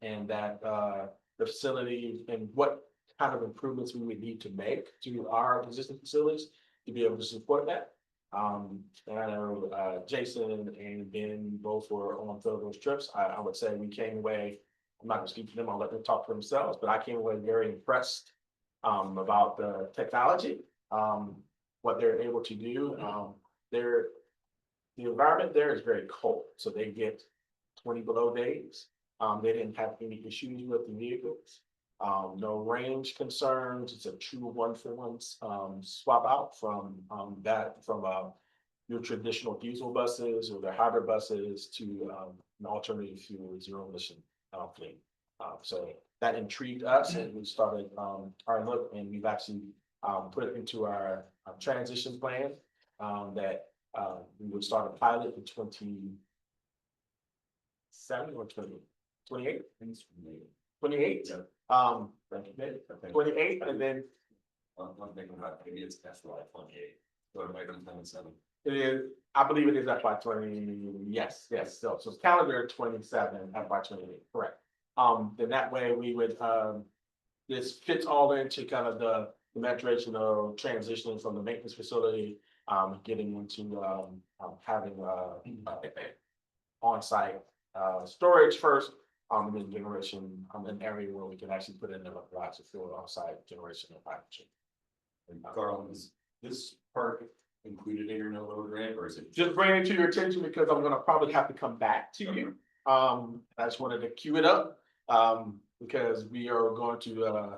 and that the facility and what kind of improvements we would need to make to our existing facilities to be able to support that. And I know Jason and Ben both were on those trips. I would say we came away, I'm not gonna speak for them, I'll let them talk for themselves, but I came away very impressed about the technology, what they're able to do. The environment there is very cold, so they get 20 below days. They didn't have any issues with the vehicles. No range concerns. It's a true 1-for-1 swap out from your traditional diesel buses or the hybrid buses to an alternative fuel zero emission fleet. So that intrigued us, and we started our look, and we've actually put it into our transition plan that we would start a pilot in 27 or 28. 28. 28, and then I'm thinking about maybe it's FY 28. So it might be 27. it is, I believe it is FY 20, yes, so it's calendar 27, FY 28, correct. Then that way we would, this fits all into kind of the maturation of transitioning from the maintenance facility, getting into having on-site storage first, and then generation, an area where we can actually put in lots of fuel on-site generation of hydrogen. And Carl, is this part included in your no load grant, or is it? Just bring it to your attention because I'm gonna probably have to come back to you. I just wanted to cue it up, because we are going to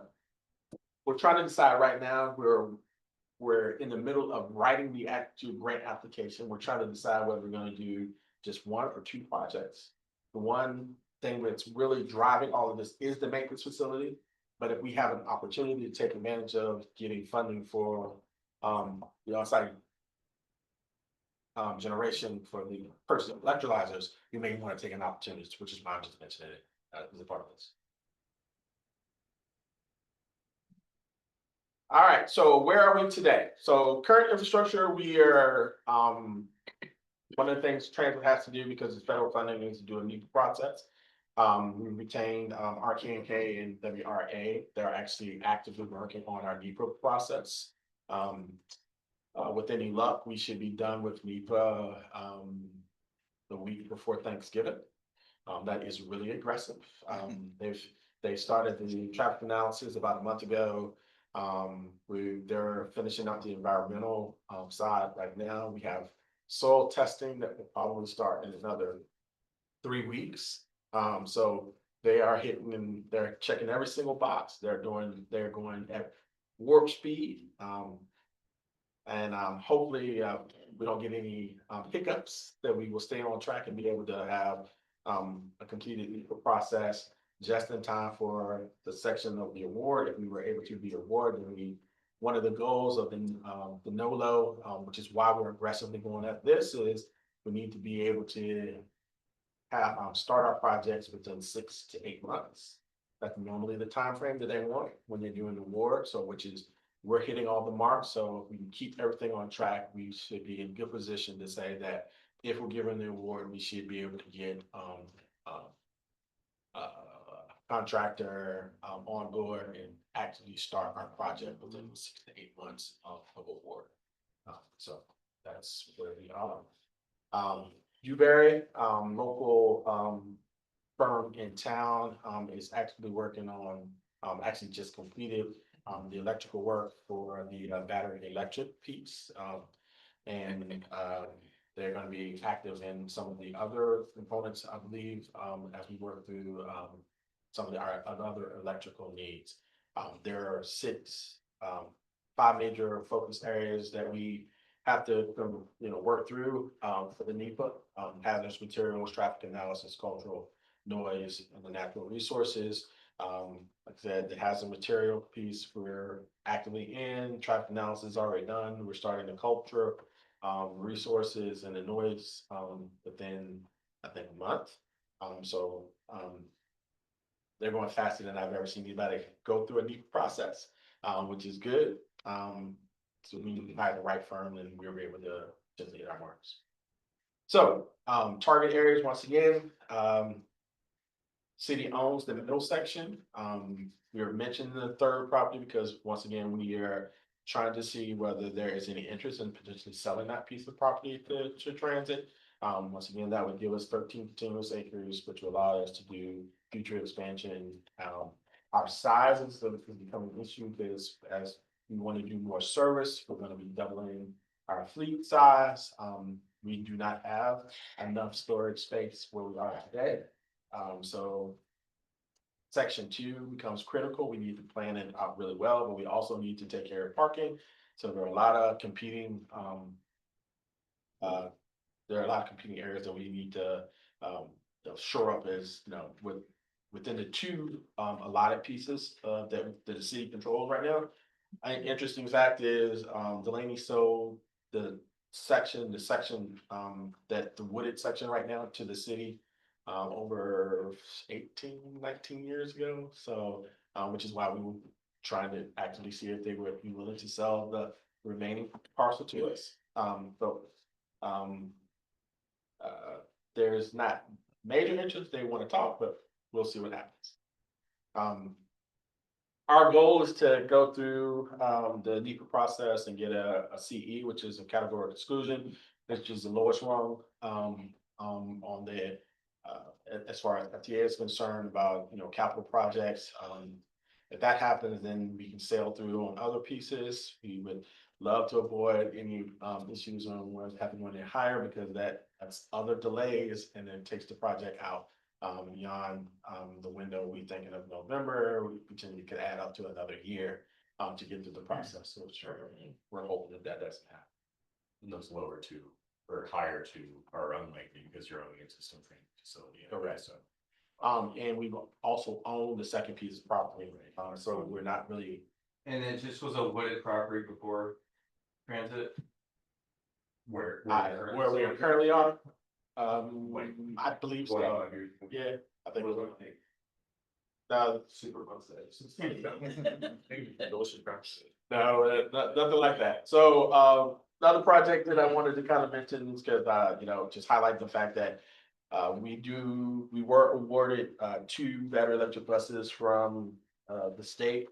we're trying to decide right now, we're in the middle of writing the actual grant application. We're trying to decide whether we're gonna do just one or two projects. The one thing that's really driving all of this is the maintenance facility. But if we have an opportunity to take advantage of getting funding for, the outside generation for the purchase of electrolyzers, you may want to take an opportunity, which is why I'm just mentioning it, as a part of this. All right, so where are we today? So current infrastructure, we are, one of the things transit has to do because it's federal funding is to do a NEPA process. We retained, RKNK and WRA. They're actually actively working on our NEPA process. With any luck, we should be done with NEPA, the week before Thanksgiving. That is really aggressive. They started the traffic analysis about a month ago. They're finishing up the environmental side right now. We have soil testing that will probably start in another 3 weeks. So they are hitting and they're checking every single box. They're going at warp speed. And hopefully we don't get any hiccups, that we will stay on track and be able to have a completed NEPA process just in time for the section of the award. If we were able to be awarded, one of the goals of the NOLO, which is why we're aggressively going at this, is we need to be able to have start our projects within 6 to 8 months. That's normally the time frame that they want when they're doing the award. So which is, we're hitting all the marks. So if we can keep everything on track, we should be in good position to say that if we're given the award, we should be able to get contractor on board and actually start our project within 6 to 8 months of award. So that's where we are. Dewberry, local firm in town, is actually working on, actually just completed the electrical work for the battery electric piece. And they're going to be active in some of the other components, I believe, as we work through some of our other electrical needs. There are 5 major focus areas that we have to work through for the NEPA: hazardous materials, traffic analysis, cultural noise, and the natural resources. Like I said, the hazard material piece we're actively in. Traffic analysis is already done. We're starting the culture, resources, and the noise within, I think, a month. So they're going faster than I've ever seen anybody go through a NEPA process, which is good. So we hired the right firm and we were able to just hit our marks. So target areas, once again, city owns the middle section. We were mentioning the third property because once again, we are trying to see whether there is any interest in potentially selling that piece of property to transit. Once again, that would give us 13 continuous acres, which will allow us to do future expansion. Our size is becoming an issue because as we want to do more service, we're going to be doubling our fleet size. We do not have enough storage space where we are today. So section 2 becomes critical. We need to plan it out really well, but we also need to take care of parking. So there are a lot of competing areas that we need to shore up as, within the 2 allotted pieces that the city controls right now. An interesting fact is Delaney sold the section that the wooded section right now to the city over 18, 19 years ago. So which is why we were trying to actively see if they would be willing to sell the remaining parcel to us. There's not major interest. They want to talk, but we'll see what happens. Our goal is to go through the NEPA process and get a CE, which is a categorical exclusion, which is the lowest rung on the as far as FTA is concerned about capital projects. If that happens, then we can sail through on other pieces. We would love to avoid any issues on what's happening when they're higher, because that's other delays and then takes the project out beyond the window we thinking of November. We potentially could add up to another year to get through the process, so we're hoping that that doesn't happen. And those lower two or higher two are unlikely because you're owning existing training facility. Correct. So And we also own the second piece of property, so we're not really, And it just was a wooded property before transit. where where we currently are. Wait. I believe so, 45 years. yeah, I think. Super close to No, nothing like that. So, another project that I wanted to kind of mention is because, just highlight the fact that we were awarded, 2 battery electric buses from, the state.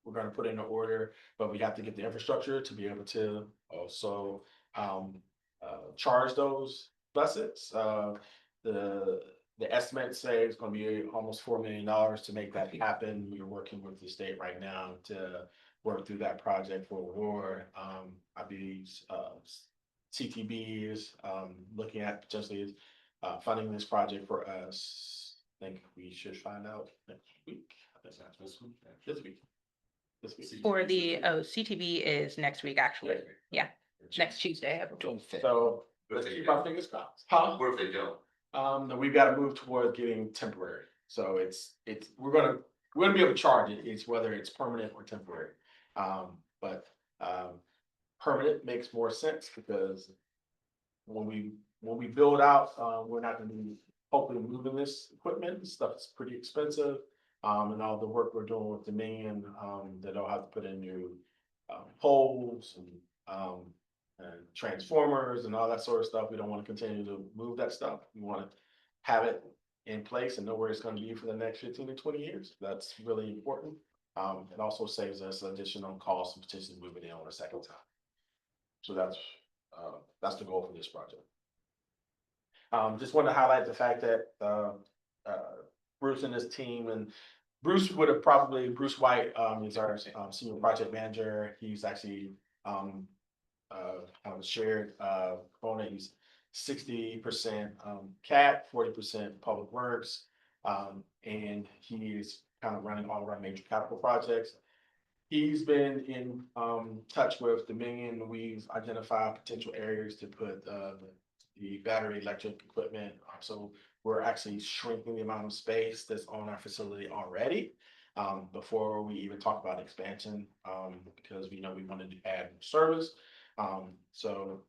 We're gonna put in an order, but we have to get the infrastructure to be able to also, charge those buses. The estimates say it's gonna be almost $4 million to make that happen. We're working with the state right now to work through that project for award. I believe, CTB is, looking at potentially, funding this project for us. I think we should find out next week. I think that's this week. This week. For the, CTV is next week, actually. Yeah, next Tuesday. June 5th. So let's keep our fingers crossed. Huh? What if they don't? No, we've got to move toward getting temporary. So we're gonna be able to charge it. It's whether it's permanent or temporary. But permanent makes more sense because when we build out, we're not gonna be hopefully moving this equipment. This stuff is pretty expensive. And all the work we're doing with Dominion, that they'll have to put in new poles and transformers and all that sort of stuff. We don't want to continue to move that stuff. We want to have it in place and know where it's going to be for the next 15 to 20 years. That's really important. It also saves us additional costs and potentially moving in on a second time. So that's the goal for this project. Just want to highlight the fact that Bruce and his team, and Bruce White is our senior project manager. He's actually shared component. He's 60% CAT, 40% Public Works, and he's kind of running all of our major capital projects. He's been in touch with Dominion. We've identified potential areas to put the battery electric equipment. So we're actually shrinking the amount of space that's on our facility already, before we even talk about expansion, because we know we wanted to add service. So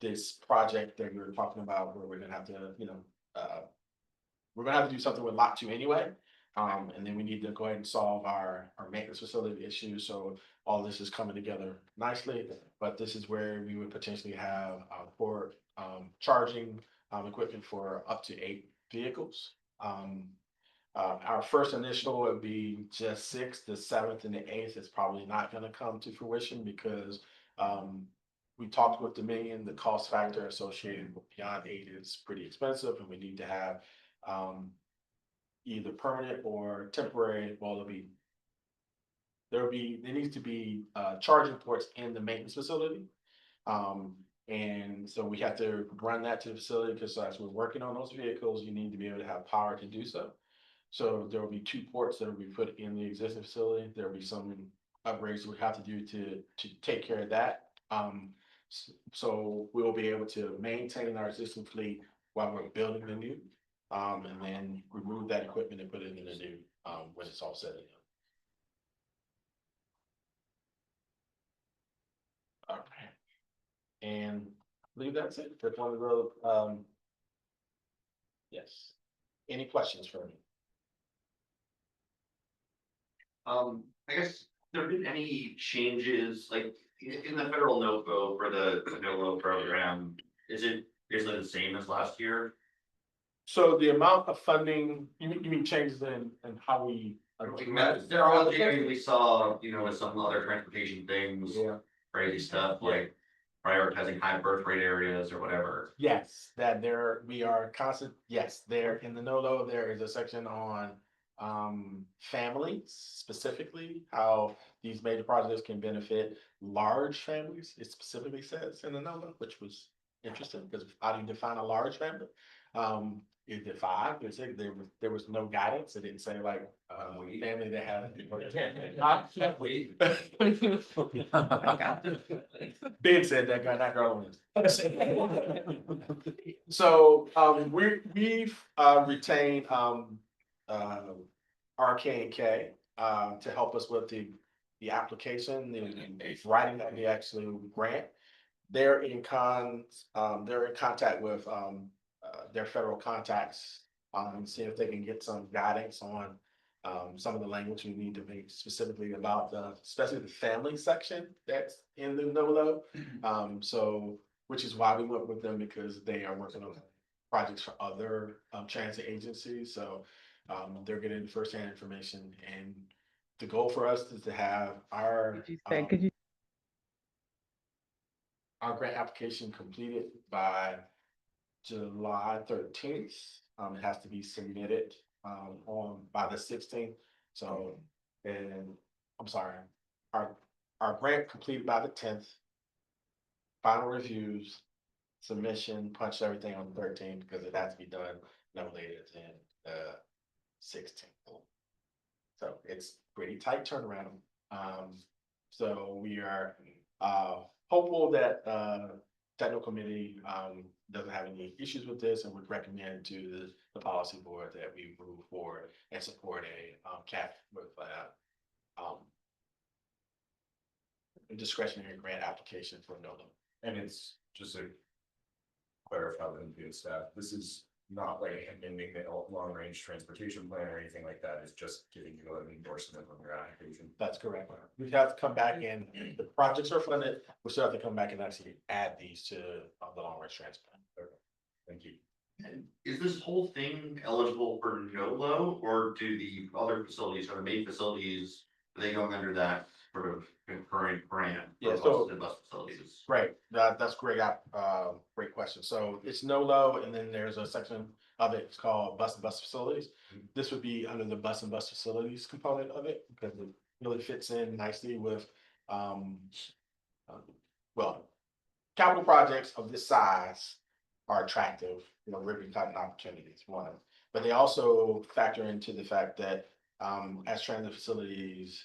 this project that we were talking about, where we're gonna have to, we're gonna have to do something with lot 2 anyway. And then we need to go ahead and solve our maintenance facility issues. So all this is coming together nicely, but this is where we would potentially have port charging equipment for up to 8 vehicles. Our first initial would be just 6. The 7th and the 8th is probably not gonna come to fruition because we talked with Dominion. The cost factor associated with beyond 8 is pretty expensive, and we need to have either permanent or temporary. Well, there needs to be charging ports in the maintenance facility. And so we have to run that to the facility because as we're working on those vehicles, you need to be able to have power to do so. So there will be 2 ports that will be put in the existing facility. There will be some upgrades we have to do to take care of that. So we'll be able to maintain our existing fleet while we're building the new, and then remove that equipment and put it in the new, when it's all said and done. Okay. And I believe that's it. That's one of the, yes. Any questions for me? I guess there been any changes, like in the federal NOFO for the NOLO program, is it basically the same as last year? So the amount of funding, you mean changes in how we? There are, we saw, with some other transportation things, Yeah. crazy stuff, like prioritizing high birth rate areas or whatever. Yes, we are constant, yes, there in the NOLO, there is a section on families, specifically how these major projects can benefit large families. It specifically says in the NOLO, which was interesting because how do you define a large family? is it 5? Is it, there was no guidance, it didn't say like, family that had. Ben said that guy, not girl. So, we've retained, RK&K, to help us with the application, the writing of the actual grant. They're in contact with, their federal contacts, see if they can get some guidance on, some of the language we need to make specifically about especially the family section that's in the NOLO. So, which is why we went with them, because they are working on projects for other, transit agencies, so, they're getting firsthand information, and the goal for us is to have our grant application completed by July 13th. It has to be submitted by the 16th. So, and I'm sorry, our grant completed by the 10th. Final reviews, submission, punch everything on the 13th, because it has to be done no later than the 16th. So it's pretty tight turnaround. So we are hopeful that technical committee doesn't have any issues with this, and would recommend to the policy board that we move forward and support a cap with a discretionary grant application for NOLA. And it's just to clarify with MPO staff, this is not like amending the long range transportation plan or anything like that. It's just giving you an endorsement on your application. That's correct. We have to come back in, the projects are funded, we still have to come back and actually add these to the long range transplant. Thank you. And is this whole thing eligible for NOLO, or do the other facilities or the main facilities, are they going under that sort of concurrent grant? Yeah, for so- the bus facilities. Great, that's great, great question. So it's NOLO, and then there's a section of it, it's called bus and bus facilities. This would be under the bus and bus facilities component of it, because it really fits in nicely with, well, capital projects of this size are attractive, ribbon cutting opportunities, one. But they also factor into the fact that, as transit facilities,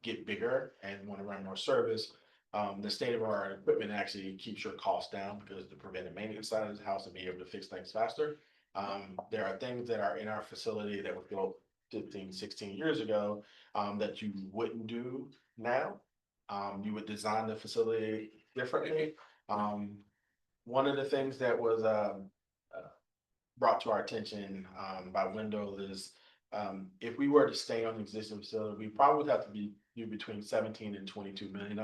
get bigger and want to run more service, the state of our equipment actually keeps your costs down, because the preventive maintenance side of the house will be able to fix things faster. There are things that are in our facility that were built 15, 16 years ago, that you wouldn't do now. You would design the facility differently. One of the things that was brought to our attention by Wendell is, if we were to stay on the existing facility, we probably would have to do between 17 and $22 million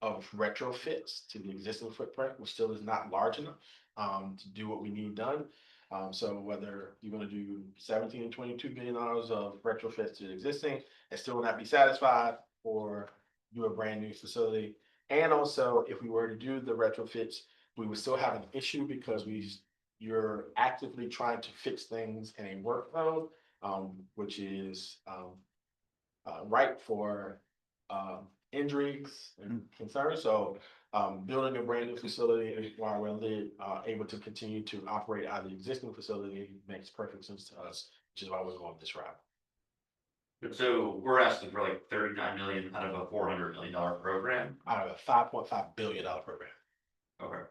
of retrofits to the existing footprint, which still is not large enough to do what we need done. So whether you're going to do 17 and $22 million of retrofits to the existing and still not be satisfied, or do a brand new facility. And also, if we were to do the retrofits, we would still have an issue, because you're actively trying to fix things in a workflow, which is ripe for injuries and concerns. So building a brand new facility while we're able to continue to operate out of the existing facility makes perfect sense to us, which is why we're going this route. So we're asking for like 39 million out of a $400 million program. Out of a $5.5 billion program. Okay.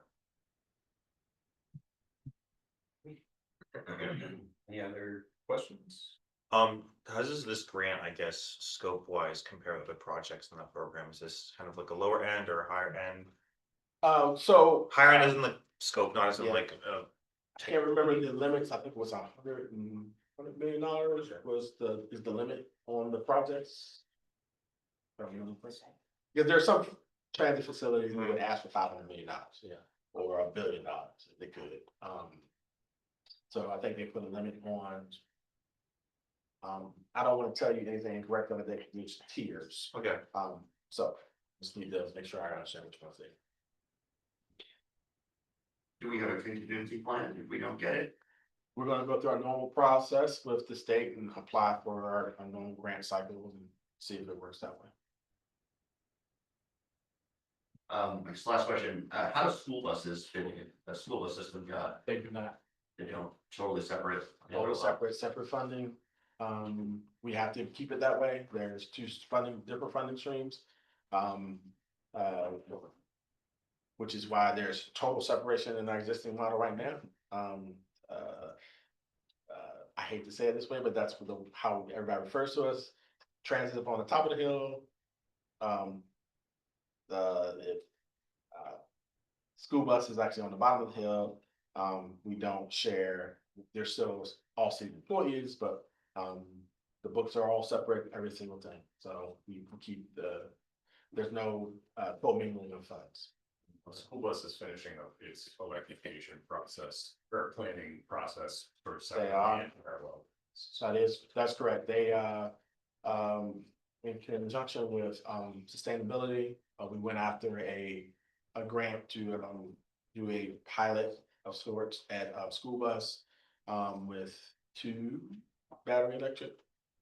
Any other questions? How does this grant, I guess, scope wise compare with the projects in that program? Is this kind of like a lower end or a higher end? So Higher end isn't like scope, not as in Yeah. like, I can't remember the limits. I think it was $100 million is the limit on the projects. Yeah, there's some transit facilities that would ask for $500 million, yeah, or $1 billion if they could. So I think they put a limit on. I don't want to tell you anything incorrect, but they could reach tiers. okay. So just need to make sure I understand what you're going to say. Do we have a contingency plan if we don't get it? We're gonna go through our normal process with the state and apply for our normal grant cycle and see if it works that way. Just last question, how do school buses fit in, the school bus system got, They do not. they don't totally separate? Totally separate funding. We have to keep it that way. There's different funding streams. Uh, which is why there's total separation in our existing model right now. I hate to say it this way, but that's how everybody refers to us. Transit up on the top of the hill. School bus is actually on the bottom of the hill. We don't share, they're still all city employees, but the books are all separate every single thing. So we keep there's no commingling of funds. The school bus is finishing up its electrification process or planning process for. They are. So that's correct. They in conjunction with sustainability, we went after a grant to do a pilot of sorts at a school bus with 2 battery electric,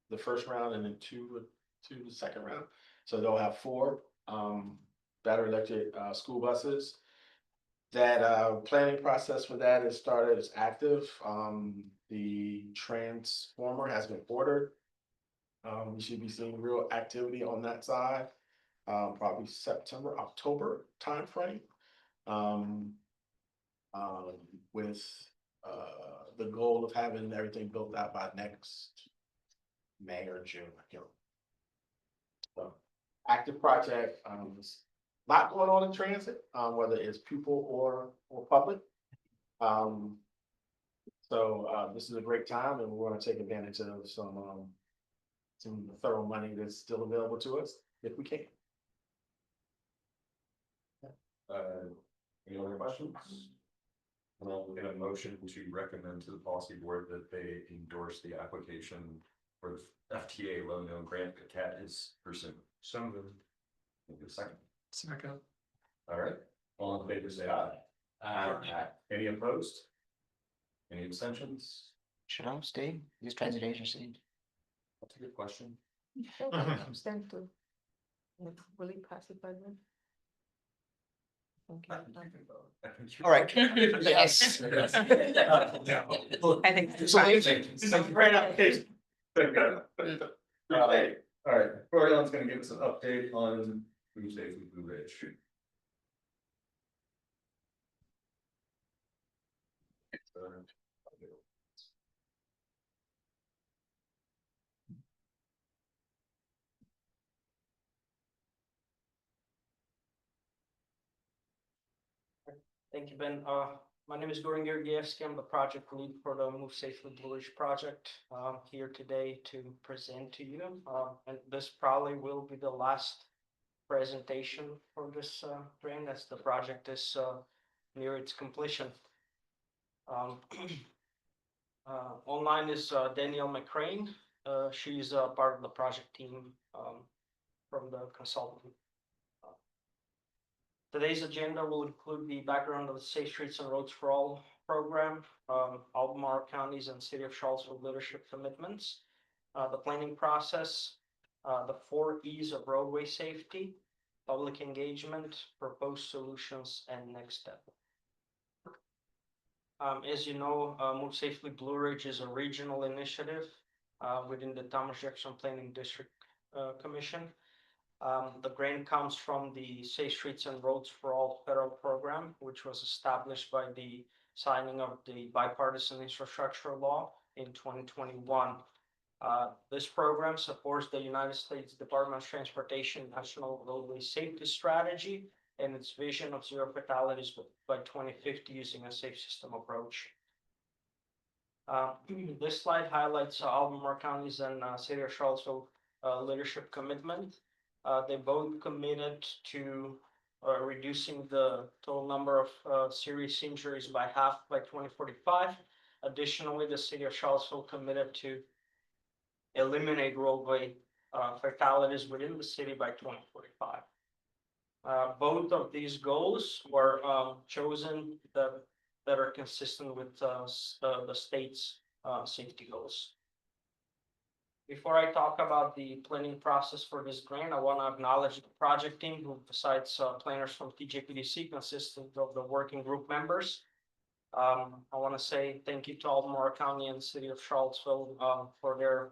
the first round, and then two the second round. So they'll have 4 battery electric school buses. That planning process for that is started, it's active. The transformer has been ordered. We should be seeing real activity on that side, probably September, October timeframe. With the goal of having everything built out by next May or June, I can't. So, active project, a lot going on in transit, whether it's pupil or public. So this is a great time, and we're going to take advantage of some thorough money that's still available to us if we can. Any other questions? Well, we'll get a motion to recommend to the policy board that they endorse the application for the FTA low known grant that CAT is pursuing. Some of them. Second. Second. All right, all in favor, say aye. Aye. Any opposed? Any abstentions? Should I stay? These transit agencies. That's a good question. Stand to. Will you pass it by then? All right. Yes. I think. Great application. All right, Florian's gonna give us an update on food safety Blue Ridge. Thank you, Ben. My name is Goran Georgievsky. I'm the project lead for the Move Safely Blue Ridge project. Here today to present to you. And this probably will be the last presentation for this grant, as the project is near its completion. Online is Danielle McCrane. She's part of the project team from the consultant. Today's agenda will include the background of the Safe Streets and Roads for All program, Albemarle County's and City of Charlottesville leadership commitments, the planning process, the 4 E's of roadway safety, public engagement, proposed solutions, and next step. As you know, Move Safely Blue Ridge is a regional initiative within the Thomas Jefferson Planning District Commission. The grant comes from the Safe Streets and Roads for All federal program, which was established by the signing of the bipartisan infrastructure law in 2021. This program supports the United States Department of Transportation National Roadway Safety Strategy and its vision of 0 fatalities by 2050 using a safe system approach. This slide highlights Albemarle County's and City of Charlottesville leadership commitment. They both committed to reducing the total number of serious injuries by half by 2045. Additionally, the City of Charlottesville committed to eliminate roadway fatalities within the city by 2045. Both of these goals were chosen that are consistent with the state's safety goals. Before I talk about the planning process for this grant, I want to acknowledge the project team who, besides planners from TJPDC, consisted of the working group members. I want to say thank you to Albemarle County and City of Charlottesville for their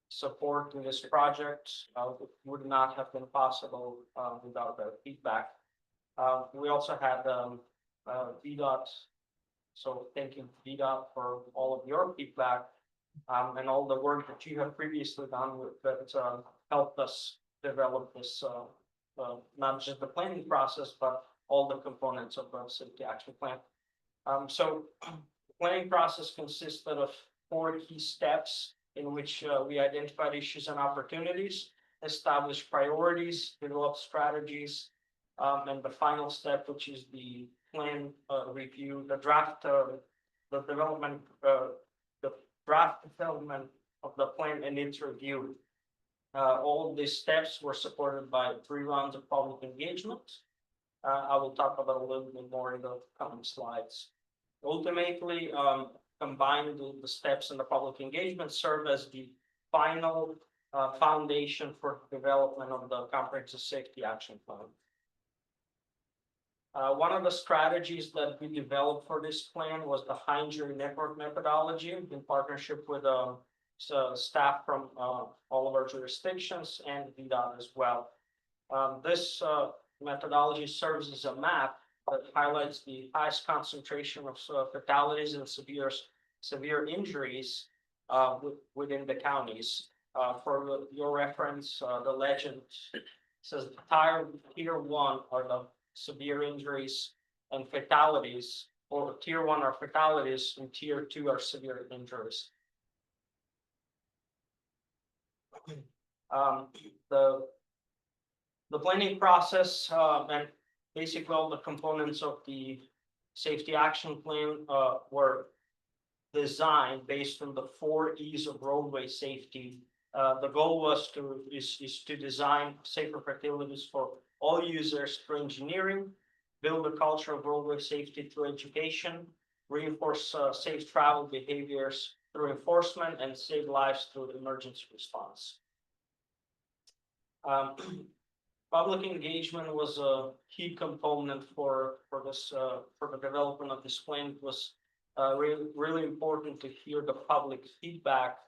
support in this project. It would not have been possible without their feedback. We also had VDOT, so thank you VDOT for all of your feedback and all the work that you have previously done that helped us develop this, not just the planning process, but all the components of the safety action plan. So the planning process consisted of 4 key steps in which we identified issues and opportunities, established priorities, developed strategies, and the final step, which is the plan review, the draft, the development, the draft development of the plan and its review. All of these steps were supported by 3 rounds of public engagement. I will talk about a little bit more in the coming slides. Ultimately, combined the steps in the public engagement serve as the final foundation for development of the comprehensive safety action plan. One of the strategies that we developed for this plan was the high injury network methodology in partnership with staff from all of our jurisdictions and VDOT as well. This methodology serves as a map that highlights the highest concentration of fatalities and severe injuries within the counties. For your reference, the legend says tier 1 are the severe injuries and fatalities, or tier 1 are fatalities and tier 2 are severe injuries. The planning process and basically all the components of the safety action plan were designed based on the 4 E's of roadway safety. The goal was to design safer facilities for all users through engineering, build a culture of roadway safety through education, reinforce safe travel behaviors through enforcement, and save lives through emergency response. Public engagement was a key component for the development of this plan. It was really important to hear the public feedback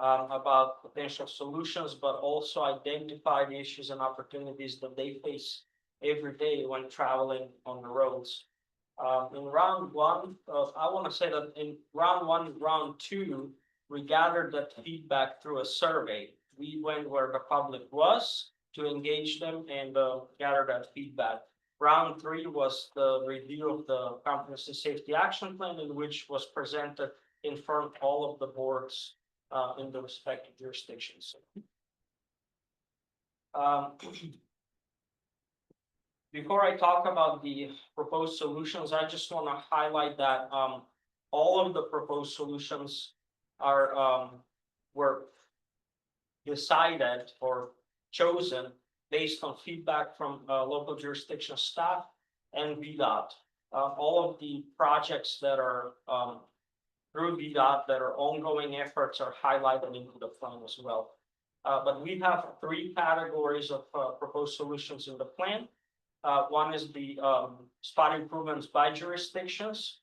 about potential solutions, but also identify the issues and opportunities that they face every day when traveling on the roads. In round 1, I want to say that in round 1 and round 2, we gathered that feedback through a survey. We went where the public was to engage them and gather that feedback. Round 3 was the review of the comprehensive safety action plan, in which was presented in front of all of the boards in the respective jurisdictions. Before I talk about the proposed solutions, I just want to highlight that all of the proposed solutions were decided or chosen based on feedback from local jurisdiction staff and VDOT. All of the projects that are through VDOT that are ongoing efforts are highlighted into the plan as well. But we have 3 categories of proposed solutions in the plan. One is the spot improvements by jurisdictions.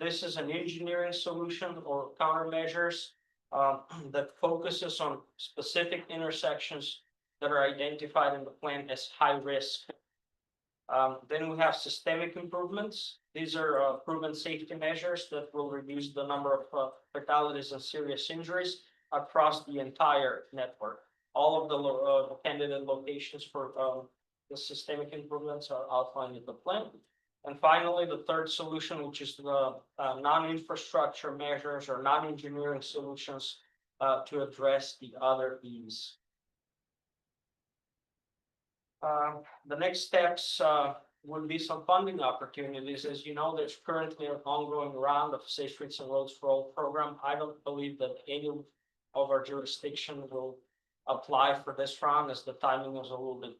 This is an engineering solution or countermeasures that focuses on specific intersections that are identified in the plan as high risk. Then we have systemic improvements. These are proven safety measures that will reduce the number of fatalities and serious injuries across the entire network. All of the candidate locations for the systemic improvements are outlined in the plan. And finally, the third solution, which is the non-infrastructure measures or non-engineering solutions to address the other E's. The next steps would be some funding opportunities. As you know, there's currently an ongoing round of Safe Streets and Roads for All program. I don't believe that any of our jurisdiction will apply for this round, as the timing is a little bit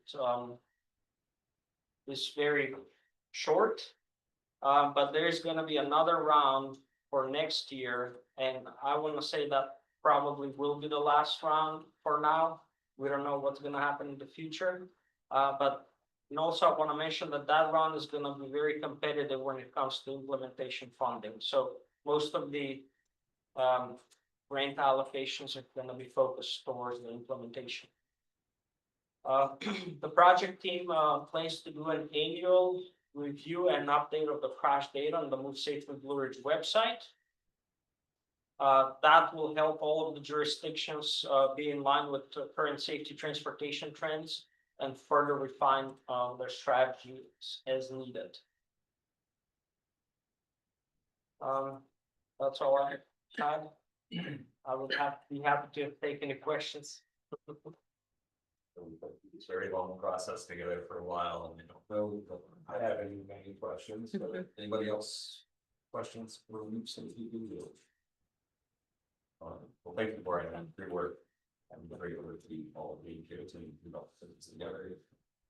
is very short. But there is going to be another round for next year, and I want to say that probably will be the last round for now. We don't know what's gonna happen in the future. But and also I wanna mention that that round is gonna be very competitive when it comes to implementation funding. So most of the grant allocations are gonna be focused towards the implementation. The project team plans to do an annual review and update of the crash data on the Move Safely Blue Ridge website. That will help all of the jurisdictions be in line with the current safety transportation trends and further refine their strategies as needed. That's all I had. I would be happy to take any questions. It's a very long process together for a while, and I don't know if I have any questions, but anybody else? Questions for Move Safely Blue Ridge? Well, thank you for it, and your work. I'm very over to all of the kids and develop things together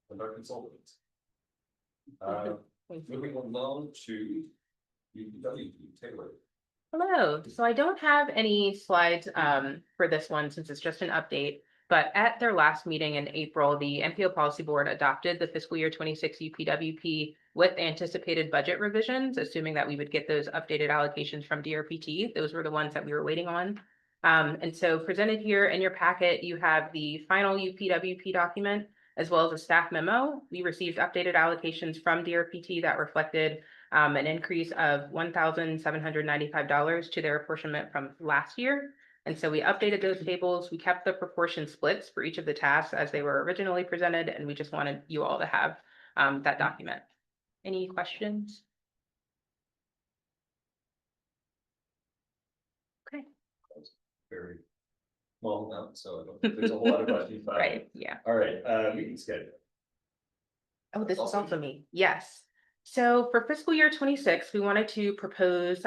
with our consultants. Moving along to UPW, Taylor. Hello, so I don't have any slides for this one since it's just an update. But at their last meeting in April, the MPO Policy Board adopted the fiscal year 26 UPWP with anticipated budget revisions, assuming that we would get those updated allocations from DRPT. Those were the ones that we were waiting on. And so presented here in your packet, you have the final UPWP document, as well as a staff memo. We received updated allocations from DRPT that reflected an increase of $1,795 to their apportionment from last year. And so we updated those tables. We kept the proportion splits for each of the tasks as they were originally presented, and we just wanted you all to have that document. Any questions? Okay. Very long now, so I don't think there's a whole lot of questions. Right, yeah. All right, meeting schedule. Oh, this is Also also me. Yes. So for fiscal year 26, we wanted to propose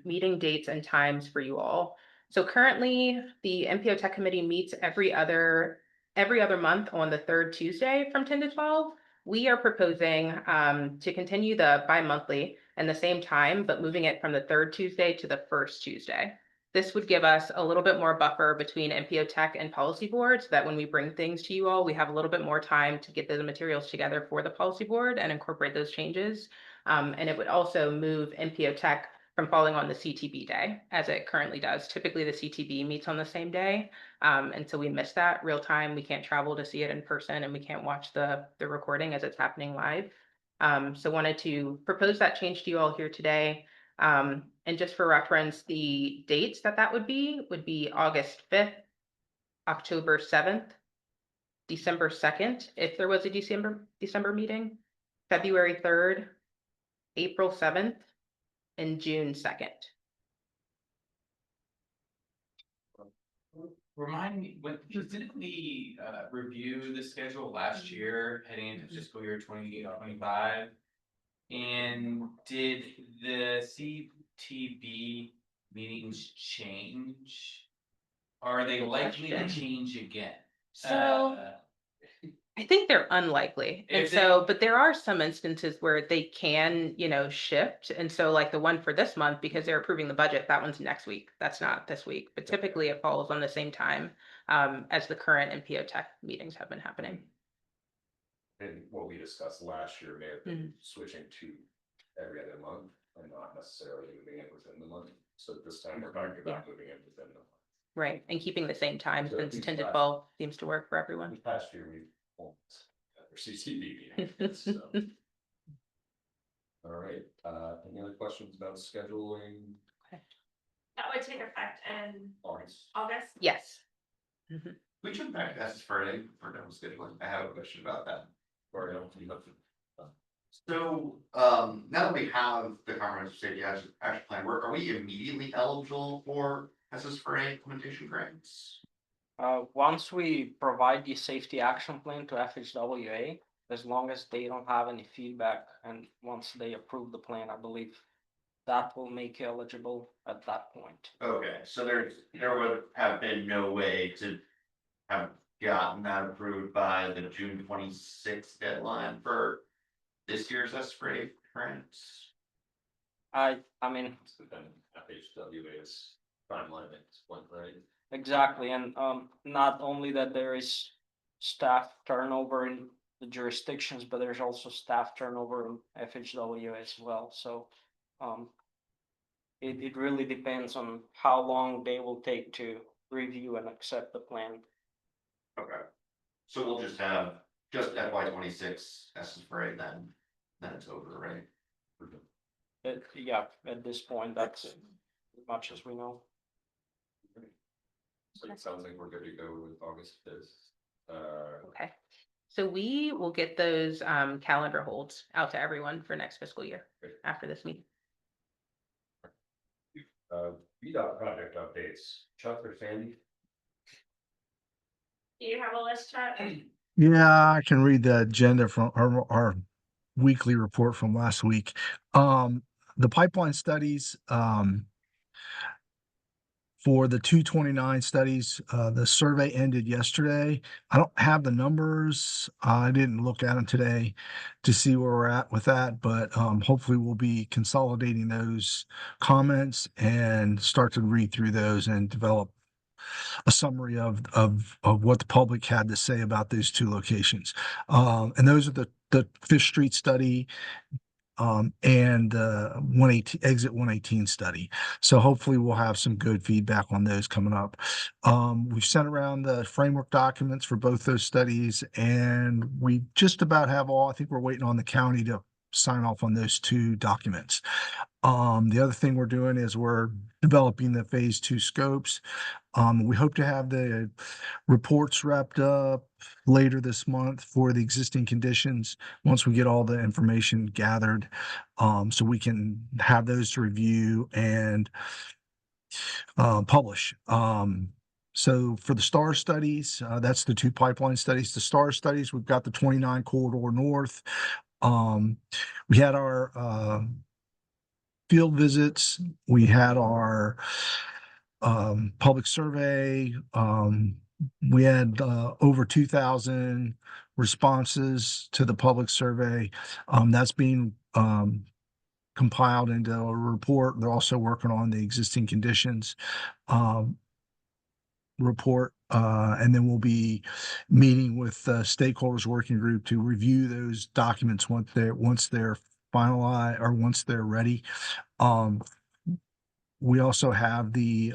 meeting dates and times for you all. So currently, the MPO Tech Committee meets every other month on the third Tuesday from 10 to 12. We are proposing to continue the bi-monthly and the same time, but moving it from the third Tuesday to the first Tuesday. This would give us a little bit more buffer between MPO Tech and Policy Board so that when we bring things to you all, we have a little bit more time to get those materials together for the Policy Board and incorporate those changes. And it would also move MPO Tech from falling on the CTB day, as it currently does. Typically, the CTB meets on the same day. And so we miss that real time. We can't travel to see it in person, and we can't watch the recording as it's happening live. So wanted to propose that change to you all here today. And just for reference, the dates that would be August 5th, October 7th, December 2nd, if there was a December meeting, February 3rd, April 7th, and June 2nd. Remind me, didn't we review the schedule last year heading into fiscal year 2025? And did the CTB meetings change? Are they likely to change again? So I think they're unlikely. And so, but there are some instances where they can, shift. And so like the one for this month, because they're approving the budget, that one's next week. That's not this week, but typically it falls on the same time as the current MPO Tech meetings have been happening. And what we discussed last year may have been switching to every other month and not necessarily moving it within the month. So this time we're talking about moving it within the month. Right, and keeping the same time So since these 10 to last- 12 seems to work for everyone. Last year we almost had our CCB meeting. So. All right, any other questions about scheduling? That would take effect in August. August. Yes. We took back that's Friday for double scheduling. I have a question about that. Or I don't think that's- So, now that we have the comprehensive safety action plan, are we immediately eligible for SS4A implementation grants? Once we provide the safety action plan to FHWA, as long as they don't have any feedback and once they approve the plan, I believe that will make you eligible at that point. Okay, so there would have been no way to have gotten that approved by the June 26th deadline for this year's S4A grants? I mean, So then FHWA is timeline at this point, right? Exactly, and not only that there is staff turnover in the jurisdictions, but there's also staff turnover in FHW as well, so it really depends on how long they will take to review and accept the plan. Okay. So we'll just have just FY 26 as for right then it's over, right? Yeah, at this point, that's as much as we know. So it sounds like we're good to go with August 5th. Okay. So we will get those calendar holds out to everyone for next fiscal year after this meeting. VDOT project updates, Chuck or Sandy? Do you have a list, Chuck? Yeah, I can read the agenda from our weekly report from last week. The pipeline studies, for the 229 studies, the survey ended yesterday. I don't have the numbers. I didn't look at them today to see where we're at with that, but hopefully we'll be consolidating those comments and start to read through those and develop a summary of what the public had to say about those two locations. And those are the Fish Street study and 118 exit 118 study. So hopefully we'll have some good feedback on those coming up. We've sent around the framework documents for both those studies, and we just about have all. I think we're waiting on the county to sign off on those two documents. The other thing we're doing is we're developing the phase 2 scopes. We hope to have the reports wrapped up later this month for the existing conditions, once we get all the information gathered, so we can have those to review and publish. So for the STAR studies, that's the two pipeline studies. The STAR studies, we've got the 29 corridor north. We had our field visits. We had our public survey. We had over 2,000 responses to the public survey. That's being compiled into a report. They're also working on the existing conditions report. And then we'll be meeting with the stakeholders working group to review those documents once they're finalized or once they're ready. We also have the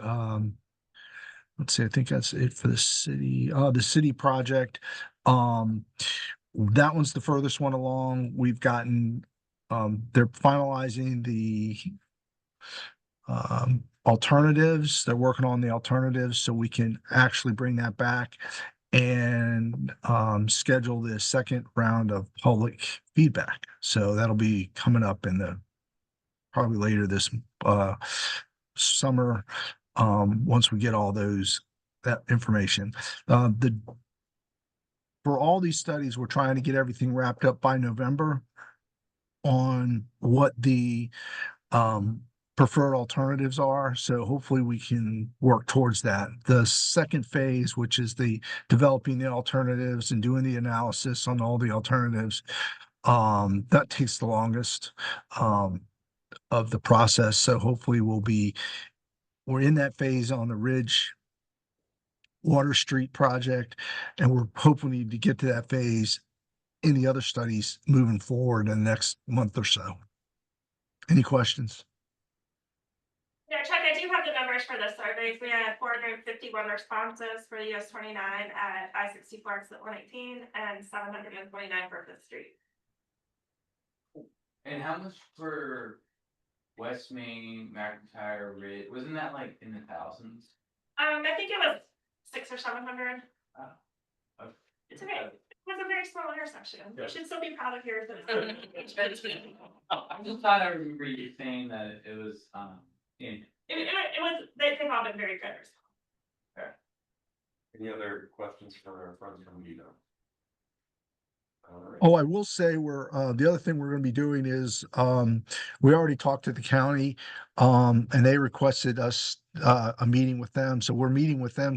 let's see, I think that's it for the city project. That one's the furthest one along. We've gotten they're finalizing the alternatives. They're working on the alternatives so we can actually bring that back and schedule the second round of public feedback. So that'll be coming up in the probably later this summer, once we get all that information. For all these studies, we're trying to get everything wrapped up by November on what the preferred alternatives are. So hopefully we can work towards that. The second phase, which is the developing the alternatives and doing the analysis on all the alternatives, that takes the longest of the process. So hopefully we're in that phase on the Ridge Water Street project, and we're hoping to get to that phase in the other studies moving forward in the next month or so. Any questions? Yeah, Chuck, I do have the numbers for the surveys. We had 451 responses for US 29 at I-64 exit 118 and 729 for Fifth Street. And how much for West Main, McIntyre, Ridge? Wasn't that like in the thousands? I think it was 600 or 700. Oh. It's okay. It was a very small intersection. Yeah. You should still be proud of yours. I just thought I remember you saying that it was in. It was, they've all been very good. Any other questions for our friends from VDOT? All right. Oh, I will say the other thing we're going to be doing is we already talked to the county and they requested us a meeting with them. So we're meeting with them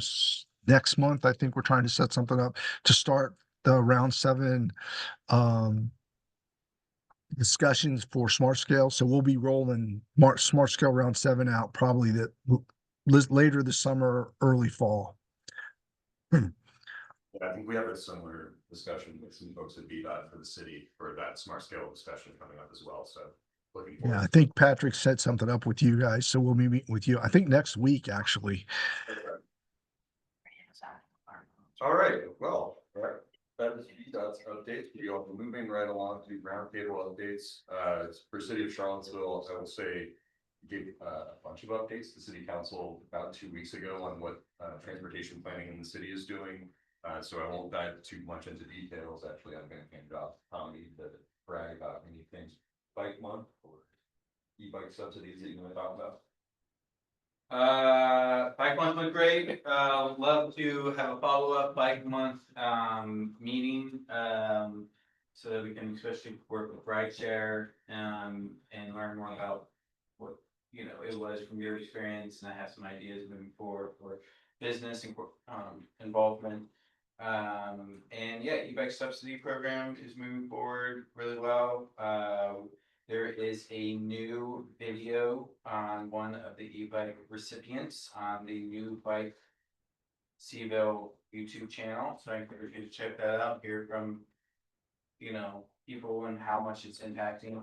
next month. I think we're trying to set something up to start the round 7 discussions for smart scale. So we'll be rolling smart scale round 7 out probably later this summer, early fall. Yeah, I think we have a similar discussion with some folks at VDOT for the city for that smart scale discussion coming up as well, so. Looking forward. Yeah, I think Patrick set something up with you guys, so we'll be meeting with you, I think next week, actually. All right, well, all right. That is VDOT's update. We are moving right along to roundtable updates. For City of Charlottesville, I will say, gave a bunch of updates to City Council about 2 weeks ago on what transportation planning in the city is doing. So I won't dive too much into details. Actually, I'm going to hand it off to Tommy to brag about anything bike month or e-bike subsidies that you want to talk about. Bike month went great. Love to have a follow-up bike month, meeting, so that we can especially work with rideshare, and learn more about what, you know, it was from your experience, and I have some ideas moving forward for business and, involvement. And yeah, e-bike subsidy program is moving forward really well. There is a new video on one of the e-bike recipients on the New Bike Seville YouTube channel. So I encourage you to check that out, hear from, you know, people and how much it's impacting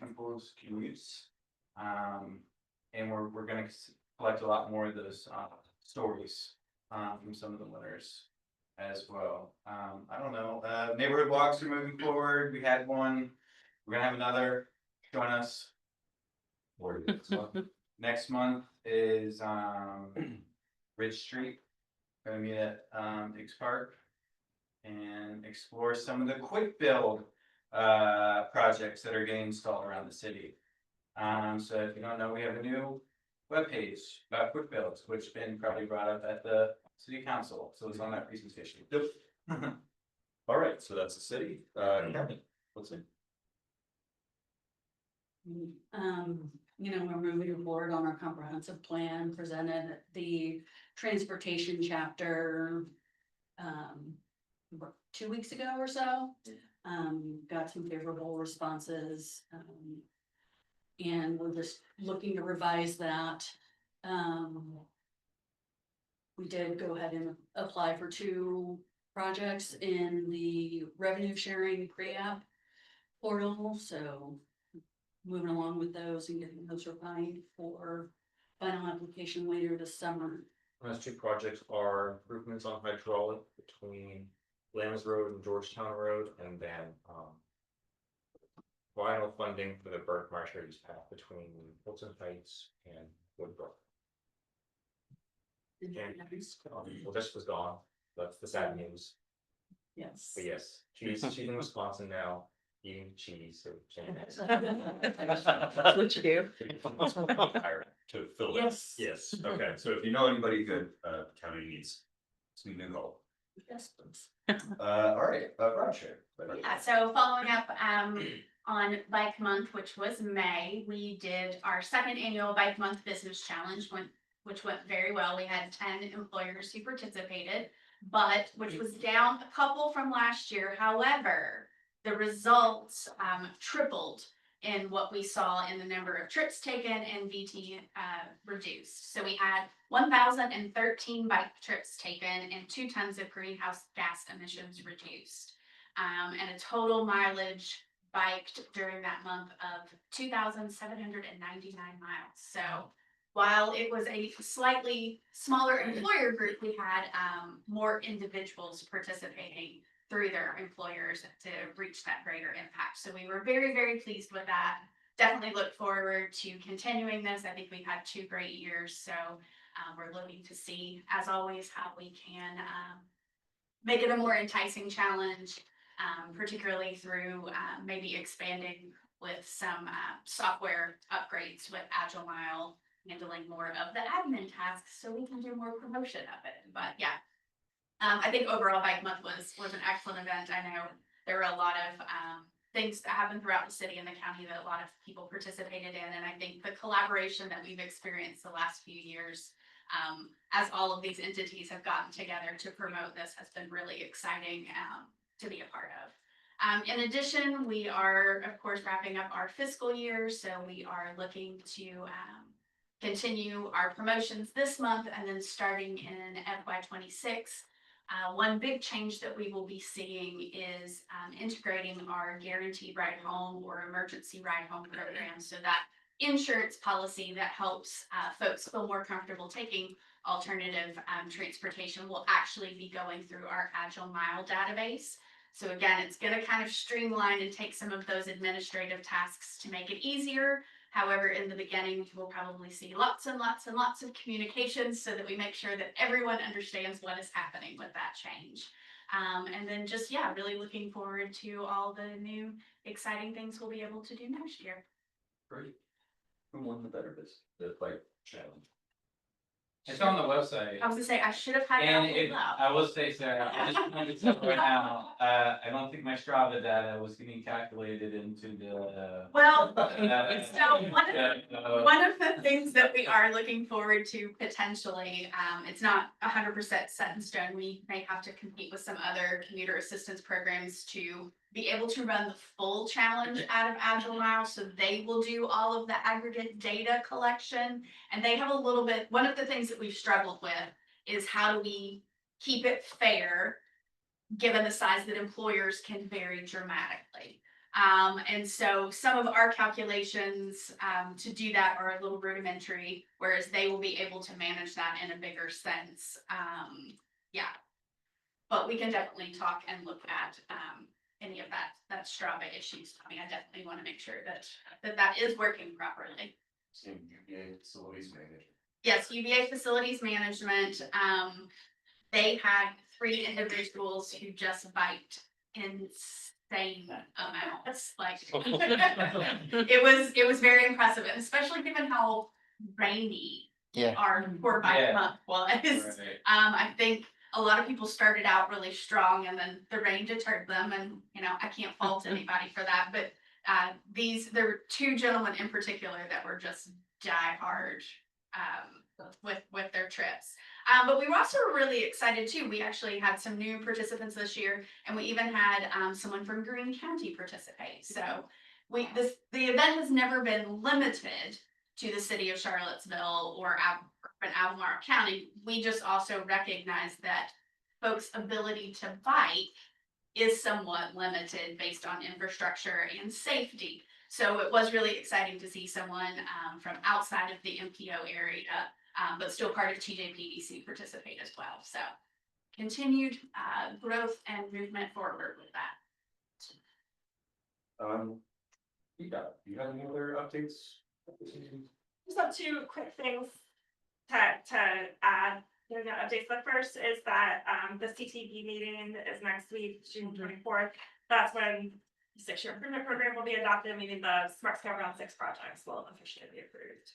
people's commutes. And we're gonna collect a lot more of those stories from some of the winners as well. I don't know, neighborhood walks are moving forward. We had one. We're gonna have another. Join us. Next month is Ridge Street. Gonna meet at Hicks Park and explore some of the quick build projects that are getting installed around the city. So if you don't know, we have a new webpage about quick builds, which been probably brought up at the city council. So it's on that presentation. Yep. All right, so that's the city. Kevin, what's it? You know, we're moving forward on our comprehensive plan, presented the transportation chapter. What, 2 weeks ago or so, got some favorable responses. And we're just looking to revise that. We did go ahead and apply for 2 projects in the revenue sharing pre-app portal, so moving along with those and getting those refined for final application later this summer. Those 2 projects are improvements on hydraulic between Lambs Road and Georgetown Road, and then final funding for the Burke Marsh Heritage Path between Hilton Heights and Woodbrook. And well, this was gone. That's the sad news. Yes. But yes, she's in Wisconsin now, eating cheese. So That's what you do. To fill it. Yes. Yes, okay, so if you know anybody good, county needs some new help. Yes, please. All right, rideshare. Yeah, so following up on Bike Month, which was May, we did our 2nd annual Bike Month Business Challenge, which went very well. We had 10 employers who participated, but which was down a couple from last year. However, the results tripled in what we saw in the number of trips taken and VT reduced. So we had 1,013 bike trips taken and 2 tons of greenhouse gas emissions reduced. And a total mileage biked during that month of 2,799 miles. So while it was a slightly smaller employer group, we had more individuals participating through their employers to reach that greater impact. So we were very, very pleased with that. Definitely look forward to continuing this. I think we've had 2 great years. So we're looking to see, as always, how we can make it a more enticing challenge, particularly through maybe expanding with some software upgrades with Agile Mile, handling more of the admin tasks so we can do more promotion of it. But yeah, I think overall Bike Month was an excellent event. I know there were a lot of things that happened throughout the city and the county that a lot of people participated in. And I think the collaboration that we've experienced the last few years, as all of these entities have gotten together to promote this, has been really exciting to be a part of. In addition, we are, of course, wrapping up our fiscal year. So we are looking to continue our promotions this month and then starting in FY '26. One big change that we will be seeing is integrating our guaranteed ride home or emergency ride home program. So that insurance policy that helps folks feel more comfortable taking alternative transportation will actually be going through our Agile Mile database. So again, it's going to kind of streamline and take some of those administrative tasks to make it easier. However, in the beginning, we'll probably see lots and lots and lots of communications so that we make sure that everyone understands what is happening with that change. And then just, yeah, really looking forward to all the new exciting things we'll be able to do next year. Great. Who won the better the like challenge? It's on the website. I was gonna say, I should have had And that if, pulled up. I will say, Sarah, I just wanted to tell right now, I don't think my Strava data was getting calculated into the. Well, uh, so one uh, one of the things that we are looking forward to potentially, it's not 100% set in stone. We may have to compete with some other commuter assistance programs to be able to run the full challenge out of Agile Mile. So they will do all of the aggregate data collection. And they have a little bit, one of the things that we've struggled with is how do we keep it fair, given the size that employers can vary dramatically. And so some of our calculations to do that are a little rudimentary, whereas they will be able to manage that in a bigger sense. Yeah. But we can definitely talk and look at any of that Strava issues. I mean, I definitely want to make sure that is working properly. Same UVA facilities manager. Yes, UVA facilities management. They had 3 individuals who just biked insane amounts. Like it was very impressive, and especially given how rainy our poor bike month was. Right. I think a lot of people started out really strong, and then the rain deterred them. And I can't fault anybody for that. But there were 2 gentlemen in particular that were just diehard with their trips. But we were also really excited too. We actually had some new participants this year, and we even had someone from Greene County participate. So the event has never been limited to the city of Charlottesville or Albemarle County. We just also recognize that folks' ability to bike is somewhat limited based on infrastructure and safety. So it was really exciting to see someone from outside of the MPO area, but still part of TJPDC participate as well. So continued growth and movement forward with that. Do you have any other updates? Just have 2 quick things to add. Updates. The first is that the CTP meeting is next week, June 24th. That's when the 6-year improvement program will be adopted, meaning the Smart Scale Round 6 projects will officially be approved.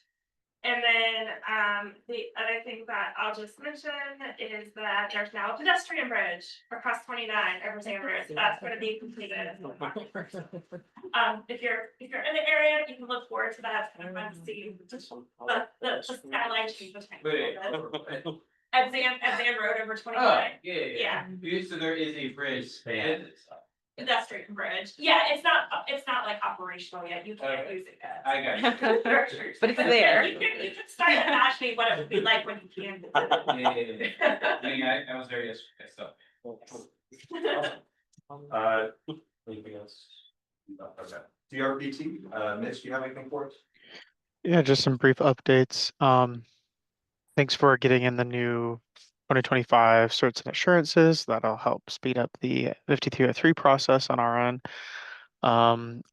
And then the other thing that I'll just mention is that there's now a pedestrian bridge across 29 over Sanders. That's going to be completed. If you're in the area, you can look forward to that. It's kind of fun to see the skyline change. At Zan Road over 29. Yeah. So there is a bridge. Pedestrian bridge. Yeah, it's not like operational yet. You can't use it yet. I got you. But it's there. You can start imagining what it would be like when you can. I was very stuff. Anything else? No, okay. DRPT, Mitch, do you have anything for us? Yeah, just some brief updates. Thanks for getting in the new 2025 certs and assurances. That'll help speed up the 5303 process on our end.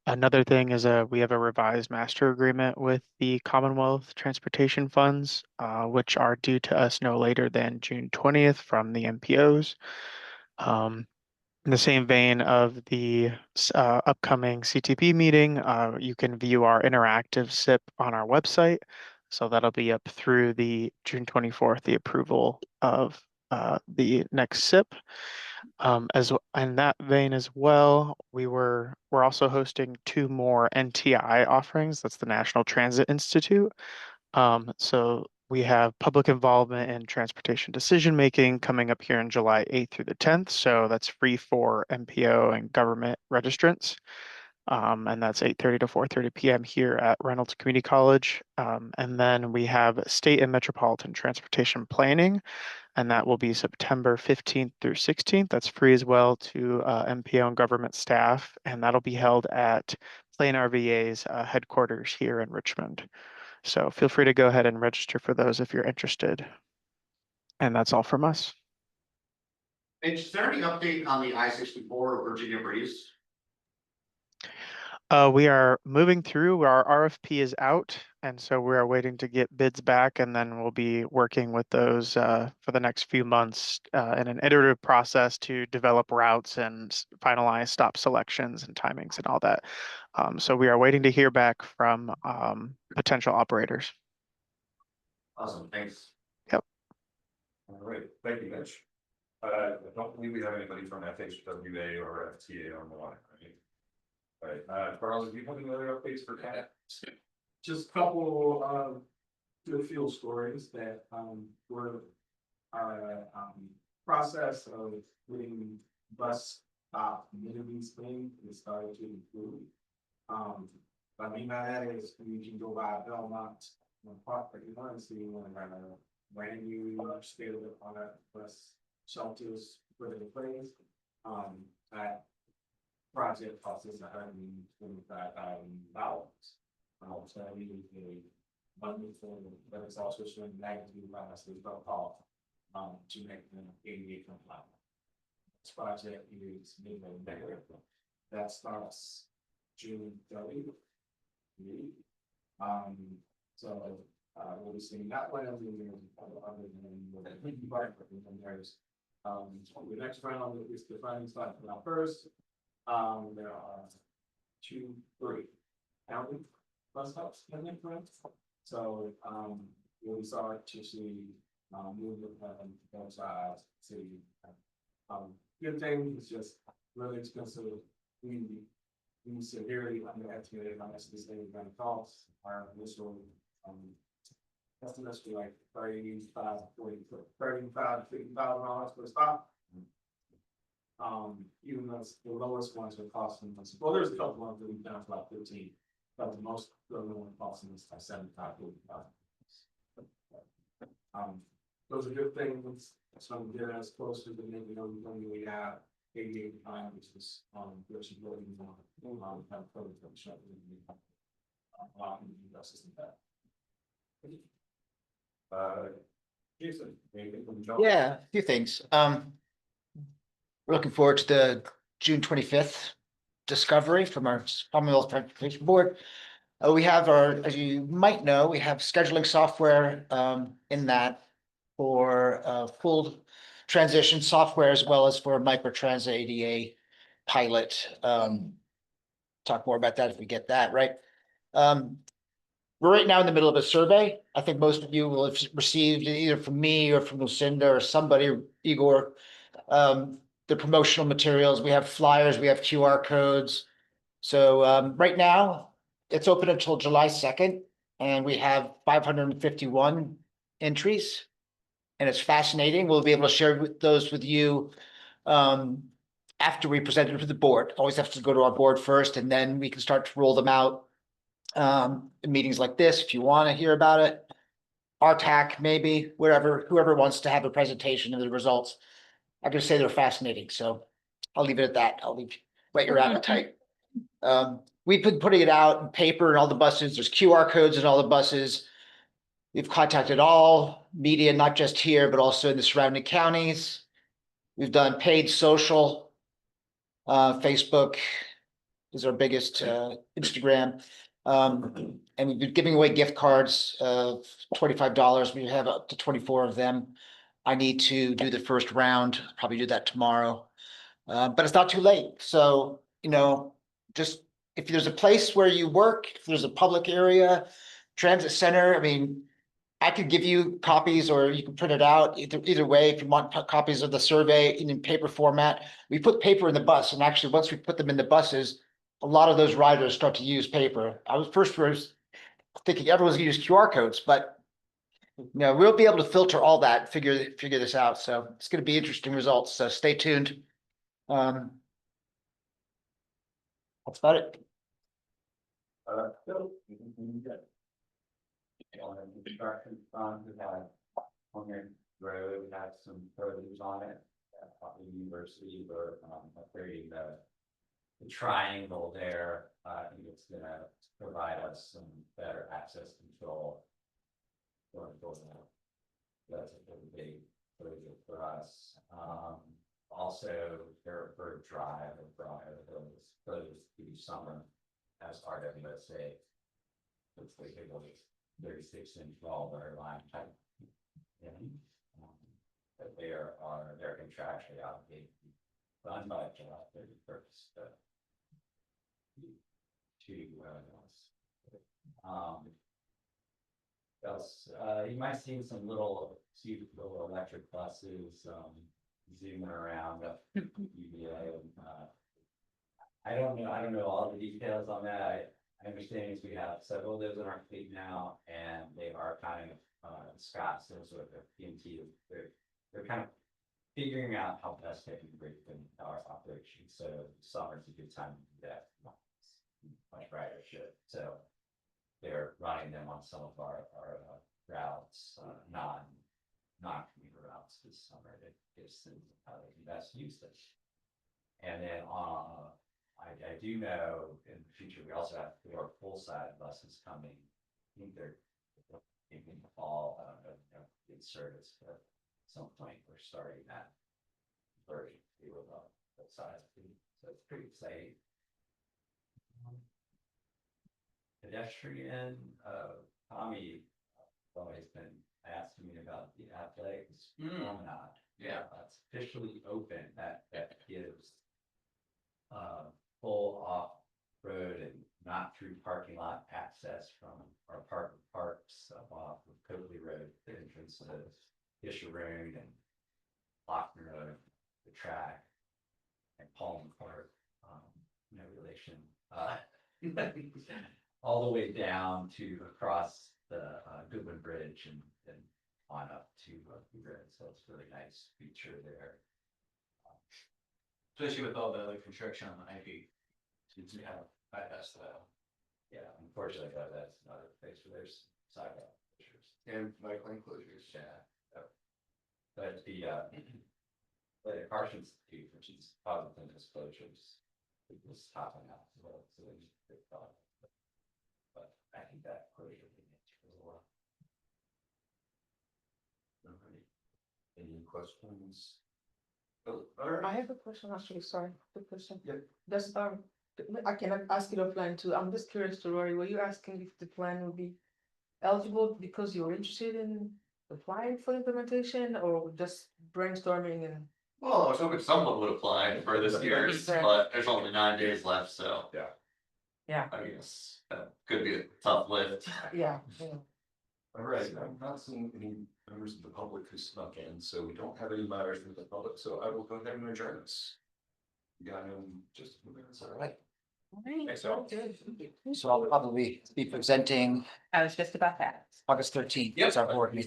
Another thing is we have a revised master agreement with the Commonwealth Transportation Funds, which are due to us no later than June 20th from the MPOs. In the same vein of the upcoming CTP meeting, you can view our interactive SIP on our website. So that'll be up through the June 24th, the approval of the next SIP. In that vein as well, we're also hosting 2 more NTI offerings. That's the National Transit Institute. So we have public involvement in transportation decision making coming up here in July 8th through the 10th. So that's free for MPO and government registrants. And that's 8:30 to 4:30 p.m. here at Reynolds Community College. And then we have state and metropolitan transportation planning, and that will be September 15th through 16th. That's free as well to MPO and government staff, and that'll be held at Plain RVA's headquarters here in Richmond. So feel free to go ahead and register for those if you're interested. And that's all from us. Is there any update on the I-64 Virginia Breeze? We are moving through. Our RFP is out, and so we are waiting to get bids back, and then we'll be working with those for the next few months in an iterative process to develop routes and finalize stop selections and timings and all that. So we are waiting to hear back from potential operators. Awesome, thanks. Yep. All right, thank you, Mitch. I don't believe we have anybody from FHWA or FTA on the line, right? All right, Charles, do you have any other updates for Cat? Just a couple of good field stories that were process of getting bus stop amenities thing is starting to improve. What I mean by that is you can go by Belmont Park, but you want to see one brand new state of the art bus shelters put in place. That project costs us $125,000. So we need a wonderful, but it's also showing magnitude last year's call to make them 88 compliant. This project is mid-November. That starts June 30th. So we'll be seeing that one, and then other than there's the next round is the funding starting out first. There are 3 county bus stops in the front. So we'll start to see movement on both sides. See, good thing is just really expensive. We severely underestimated how much this thing is going to cost. Our initial estimates were like $35,000 to $50,000 per stop. Even though the lowest ones are costing us, well, there's a couple ones that we've done for about 15, but the most the one costing us like 75 to 85. Those are good things. So we get us closer to maybe we have 88 time, which is which is really more kind of further from shut Jason, anything from John? Yeah, a few things. We're looking forward to the June 25th discovery from our Commonwealth Transportation Board. We have as you might know, we have scheduling software in that for full transition software as well as for microtransit ADA pilot. Talk more about that if we get that right. We're right now in the middle of a survey. I think most of you will have received either from me or from Lucinda or somebody, Igor, the promotional materials. We have flyers, we have QR codes. So right now it's open until July 2nd, and we have 551 entries, and it's fascinating. We'll be able to share those with you after we present it to the board. Always have to go to our board first, and then we can start to roll them out in meetings like this if you want to hear about it. RTAC, maybe, whoever wants to have a presentation of the results. I can say they're fascinating, so I'll leave it at that. I'll whet your appetite. We've been putting it out in paper in all the buses. There's QR codes in all the buses. We've contacted all media, not just here, but also in the surrounding counties. We've done paid social. Facebook is our biggest, Instagram. And we've been giving away gift cards of $25. We have up to 24 of them. I need to do the first round, probably do that tomorrow. But it's not too late. So, just if there's a place where you work, if there's a public area, transit center, I mean, I could give you copies or you can print it out either way. If you want copies of the survey in paper format, we put paper in the bus. And actually, once we put them in the buses, a lot of those riders start to use paper. I was first thinking everyone's gonna use QR codes, but we'll be able to filter all that, figure this out. So it's gonna be interesting results. So stay tuned. That's about it. So. On the construction front, we had on your road, we had some photos on it. Probably University, or upgrading the triangle there. I think it's gonna provide us some better access control. Going forward. That's a pretty big project for us. Also, Hereford Drive and Briar Hills closed through summer as RWSA. Looks like it was 36-inch wall or line type. But they're contractually obligated. Done by July 31st. You might see some little electric buses, zooming around up UVA. I don't know all the details on that. I understand is we have several of those in our fleet now, and they are kind of, Scott says with the PMT, they're kind of figuring out how best they can bring them our operation. So summer's a good time to do that. Much brighter shit. So they're running them on some of our routes, non-commuter routes this summer to just see how they can best use this. And then I do know in the future we also have 4 full-size buses coming. I think they're in the fall. I don't know in service, but at some point we're starting that version with the size. So it's pretty exciting. Pedestrian, Tommy always been asking me about the athletics promenade. Yeah, that's officially open. That gives full off-road and not through parking lot access from our parks off of Copley Road, the entrance to Fisher-Road and Lochner Road, the track, and Palm Park. No relation. All the way down to across the Goodwin Bridge and on up to the road. So it's a really nice feature there. Especially with all the construction on the IP. Seems to have bypassed that. Yeah, unfortunately, that's another place where there's sidewalk features. And bike lane closures. Yeah. But the Carson Institute, which is positive disclosures, was topping out as well. So they thought. But I think that closure will be a lot. Any questions? I have a question, actually, sorry, quick question. Yeah. Does, I cannot ask it offline too, I'm just curious to Rory, were you asking if the plan would be eligible because you're interested in applying for implementation or just brainstorming and? Well, I was hoping someone would apply for this year's, but there's only 9 days left, so. Yeah. I guess that could be a tough lift. Yeah. All right, I'm not seeing any members of the public who snuck in, so we don't have any matters from the public, so I will go ahead and adjourn this. You got him just a few minutes, all right? Thanks, all. So I'll probably be presenting I was just about that. August 13th. It's our board meeting.